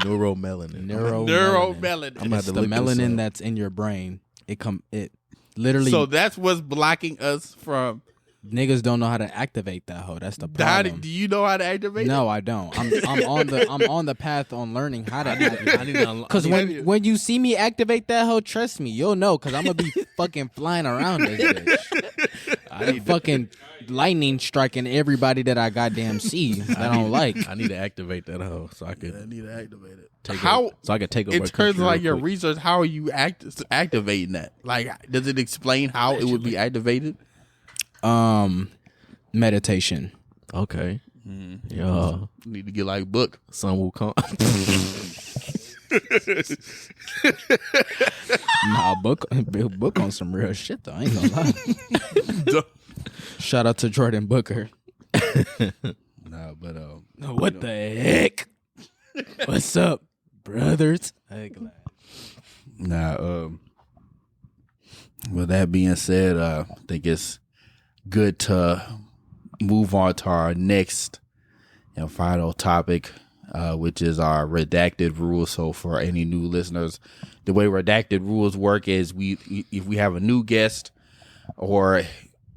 Neuromelanin. Neuromelanin. I'm gonna have It's to the look this melanin up. that's in your brain. It literally. So that's what's blocking us from. Niggas don't know how to activate that hoe. That's the How problem. do you know how to activate it? No, I don't. I'm on the path on learning how to I activate. need to Because when you see me activate that hoe, trust me, you'll know. Because I'm gonna be fucking flying around this bitch. I fucking lightning striking everybody that I goddamn see that I don't like. I need to activate that hoe so I I could need to activate it. take How? over, so I could take over. In a terms country of like real your quick. research, how are you activating that? Like, does it explain how it would be activated? Meditation. Okay. Mm-hmm. Yeah. You need to get like book. Sun will come. Nah, book on some real shit though. I ain't gonna lie. Shout out to Jordan Booker. Nah, but What the heck? What's up, brothers? nah. With that being said, I think it's good to move on to our next and final topic, which is our redacted rules. So for any new listeners, the way redacted rules work is if we have a new guest, or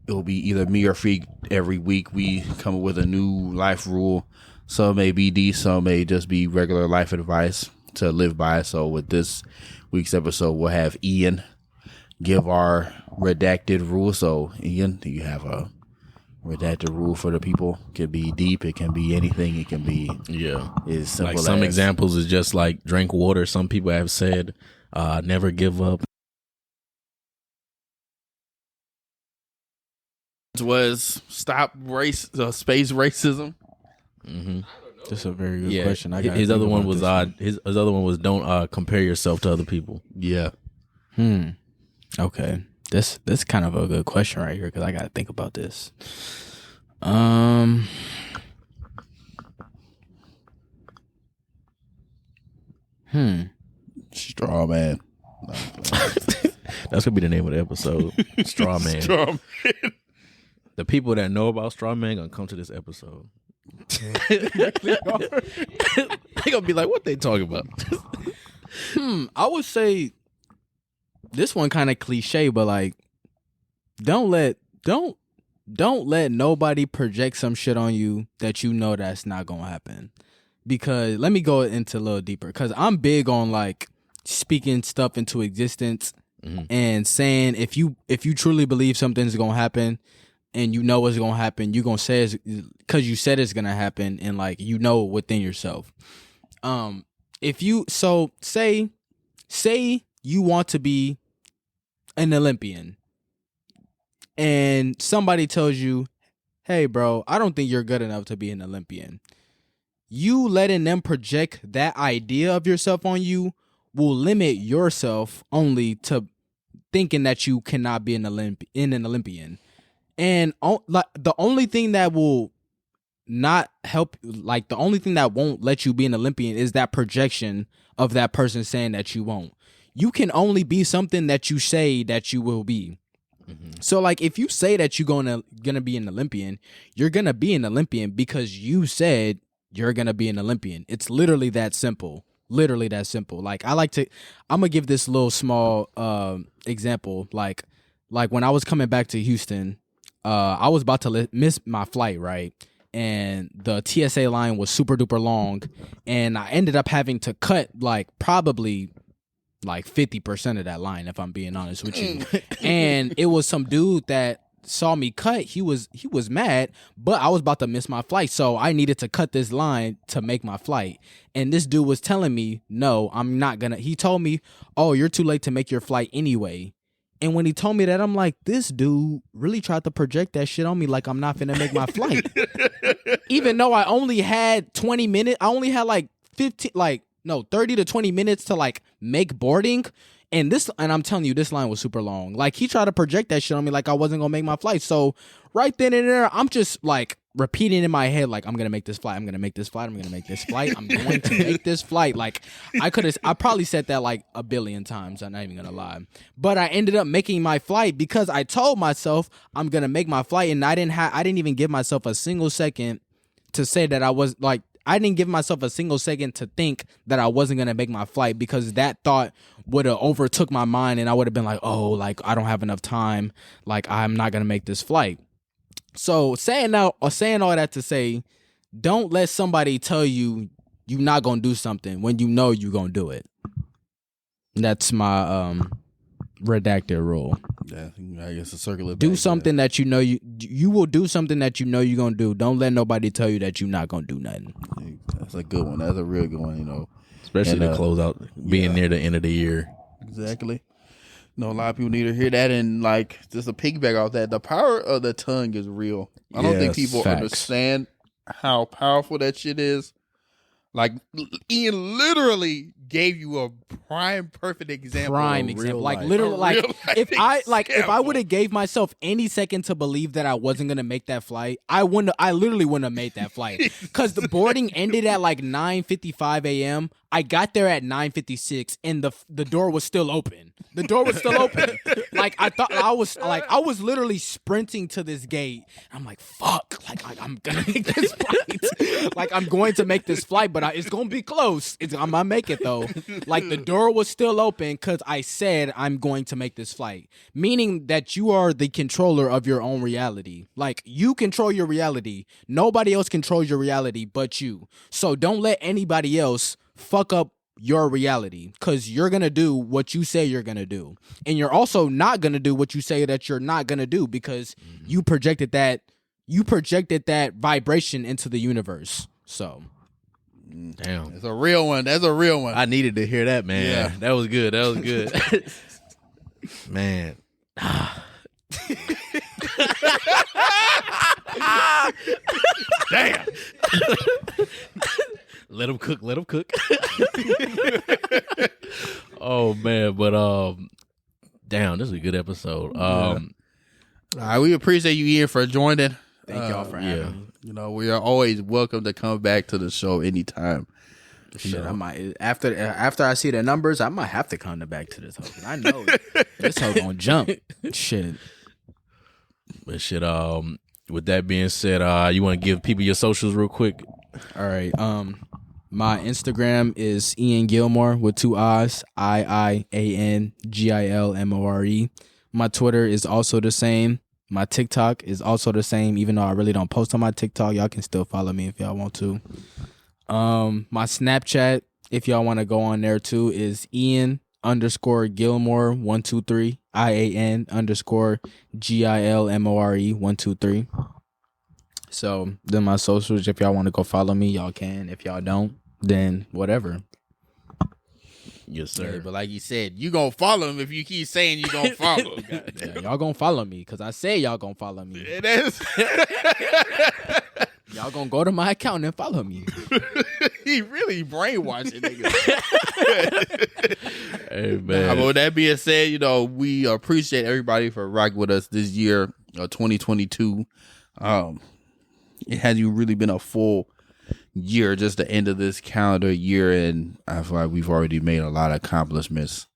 it'll be either me or Feeq, every week we come up with a new life rule. Some may be deep, some may just be regular life advice to live by. So with this week's episode, we'll have Ian give our redacted rule. So Ian, do you have a redacted rule for the people? It can be deep, it can be anything, it can be Yeah. as simple Like some as examples is just like drink water. Some people have said, never give up. was stop space racism. Mm-hmm. That's a very good Yeah. question. His other one was his other one was don't compare yourself to other people. Yeah. Okay. This kind of a good question right here because I got to think about this. Strawman. That's gonna be the name of the episode. Strawman. Strawman. The people that know about Strawman gonna come to this episode. They gonna be like, what they talking about? I would say this one kind of cliche, but like, don't let nobody project some shit on you that you know that's not gonna happen. Because let me go into a little deeper. Because I'm big on like speaking stuff into existence and saying if you truly believe something's gonna happen and you know it's gonna happen, you're gonna say it's because you said it's gonna happen and like you know within yourself. If you say you want to be an Olympian and somebody tells you, hey bro, I don't think you're good enough to be an Olympian. You letting them project that idea of yourself on you will limit yourself only to thinking that you cannot be an Olympian. And like the only thing that will not help. Like the only thing that won't let you be an Olympian is that projection of that person saying that you won't. You can only be something that you say that you will be. So like if you say that you're gonna be an Olympian, you're gonna be an Olympian because you said you're gonna be an Olympian. It's literally that simple. Literally that simple. Like I'm gonna give this little small example. Like when I was coming back to Houston, I was about to miss my flight, right? And the TSA line was super duper long, and I ended up having to cut like probably like 50% of that line, if I'm being honest with you. And it was some dude that saw me cut. He was mad, but I was about to miss my flight, so I needed to cut this line to make my flight. And this dude was telling me, no, I'm not gonna. He told me, oh, you're too late to make your flight anyway. And when he told me that, I'm like, this dude really tried to project that shit on me like I'm not finna make my flight. Even though I only had 20 minutes, I only had like 30 to 20 minutes to like make boarding. And I'm telling you, this line was super long. Like he tried to project that shit on me like I wasn't gonna make my flight. So right then and there, I'm just like repeating in my head, like, I'm gonna make this flight, I'm gonna make this flight, I'm gonna make this flight, I'm going to make this flight. Like I probably said that like a billion times, I'm not even gonna lie. But I ended up making my flight because I told myself I'm gonna make my flight, and I didn't even give myself a single second to say that I didn't give myself a single second to think that I wasn't going to make my flight, because that thought would have overtook my mind, and I would have been like, oh, like I don't have enough time. Like I'm not going to make this flight. So saying all that to say, don't let somebody tell you you're not going to do something when you know you're going to do it. That's my redacted rule. Yeah, I guess a circular. Do something that you know you will do something that you know you're gonna do. Don't let nobody tell you that you're not gonna do nothing. That's a good one. That's a real good one. You know, especially to close out, being near the end of the year. Exactly. You know, a lot of people need to hear that, and like just a piggyback off that. The power of the tongue is real. I don't think people understand how powerful that shit is. Like Ian literally gave you a perfect example. Prime example. Like literally, like if I would have gave myself any second to believe that I wasn't gonna make that flight, I literally wouldn't have made that flight. Cause the boarding ended at like 9:55 a.m. I got there at 9:56, and the door was still open. The door was still open. Like I thought I was literally sprinting to this gate. I'm like, fuck, like I'm gonna make this flight. Like I'm going to make this flight, but it's gonna be close. I'm gonna make it though. Like the door was still open because I said I'm going to make this flight. Meaning that you are the controller of your own reality. Like you control your reality. Nobody else controls your reality but you. So don't let anybody else fuck up your reality, because you're gonna do what you say you're gonna do, and you're also not gonna do what you say that you're not gonna do, because you projected that vibration into the universe. So damn, it's a real one. That's a real one. I needed to hear that, man. Yeah. That was good. Man. Damn. Let him cook. Oh man, but damn, this is a good episode. All right, we appreciate you, Ian, for joining. Thank y'all for having me. You know, we are always welcome to come back to the show anytime. Shit, I might after I see the numbers, I might have to come back to this hoe. I know this hoe gonna jump. Shit. But shit, with that being said, you want to give people your socials real quick? All right. My Instagram is Ian Gilmore with 2 I's, IIANGILMORE. My Twitter is also the same. My TikTok is also the same, even though I really don't post on my TikTok. Y'all can still follow me if y'all want to. My Snapchat, if y'all want to go on there too, is Ian_Gilmore 123, IAN_GILMORE 123. So then my socials, if y'all want to go follow me, y'all can. If y'all don't, then whatever. Yes, sir. Yeah, but like you said, you gonna follow him if you keep saying you gonna follow him. Yeah, y'all gonna follow me because I say y'all gonna follow me. It is. Y'all gonna go to my account and follow me. He really brainwashing niggas. Hey man. But with that being said, you know, we appreciate everybody for rocking with us this year, 2022. it hasn't really been a full year, just the end of this calendar year, and I feel like we've already made a lot of accomplishments.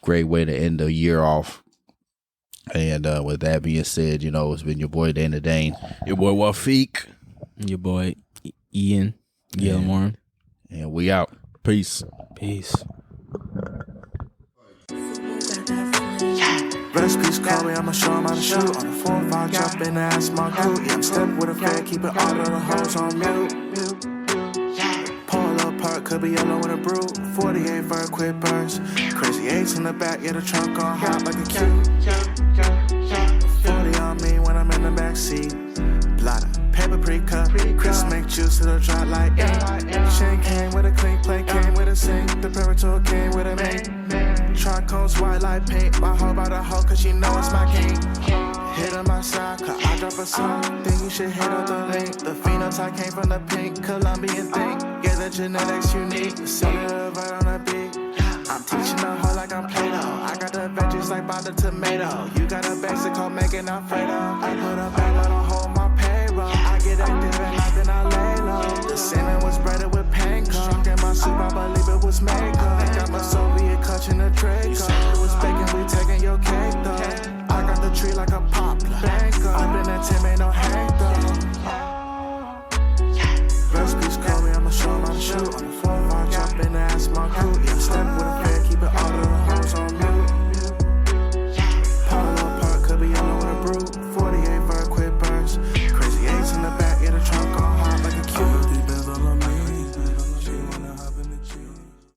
Great way to end the year off. And with that being said, you know, it's been your boy Dana Dane, Your boy Feeq. Your boy Ian Gilmore. and we out. Peace. Peace. Recipes call me, I'ma show 'em how to shoot. On the 4-5, jump in the ass, my crew. Yeah, I'm stepping with a fed, keeping all of the hoes on mute. Pull up park, could be yellow in a brew. 48 for a quick burst. Crazy 8s in the back, yeah, the trunk on hot like a cue. 40 on me when I'm in the backseat. Blotter, paper pre-cut. Chris make juice, it'll drop like ink. Chain came with a clean plate, came with a sink. The Temperature came with a mate. Tricones white like paint. My hoe by the hoe, cause she know it's my king. Hit on my side, cause I drop a song. Think you should hit up the link. The phenotype came from the pink Colombian thing. Yeah, the genetics unique. Cellular right on the beat. I'm teaching the hoe like I'm Play-Doh. I got the veggies like by the tomato. You got a basic hoe making Alfredo. I put a bag on the whole my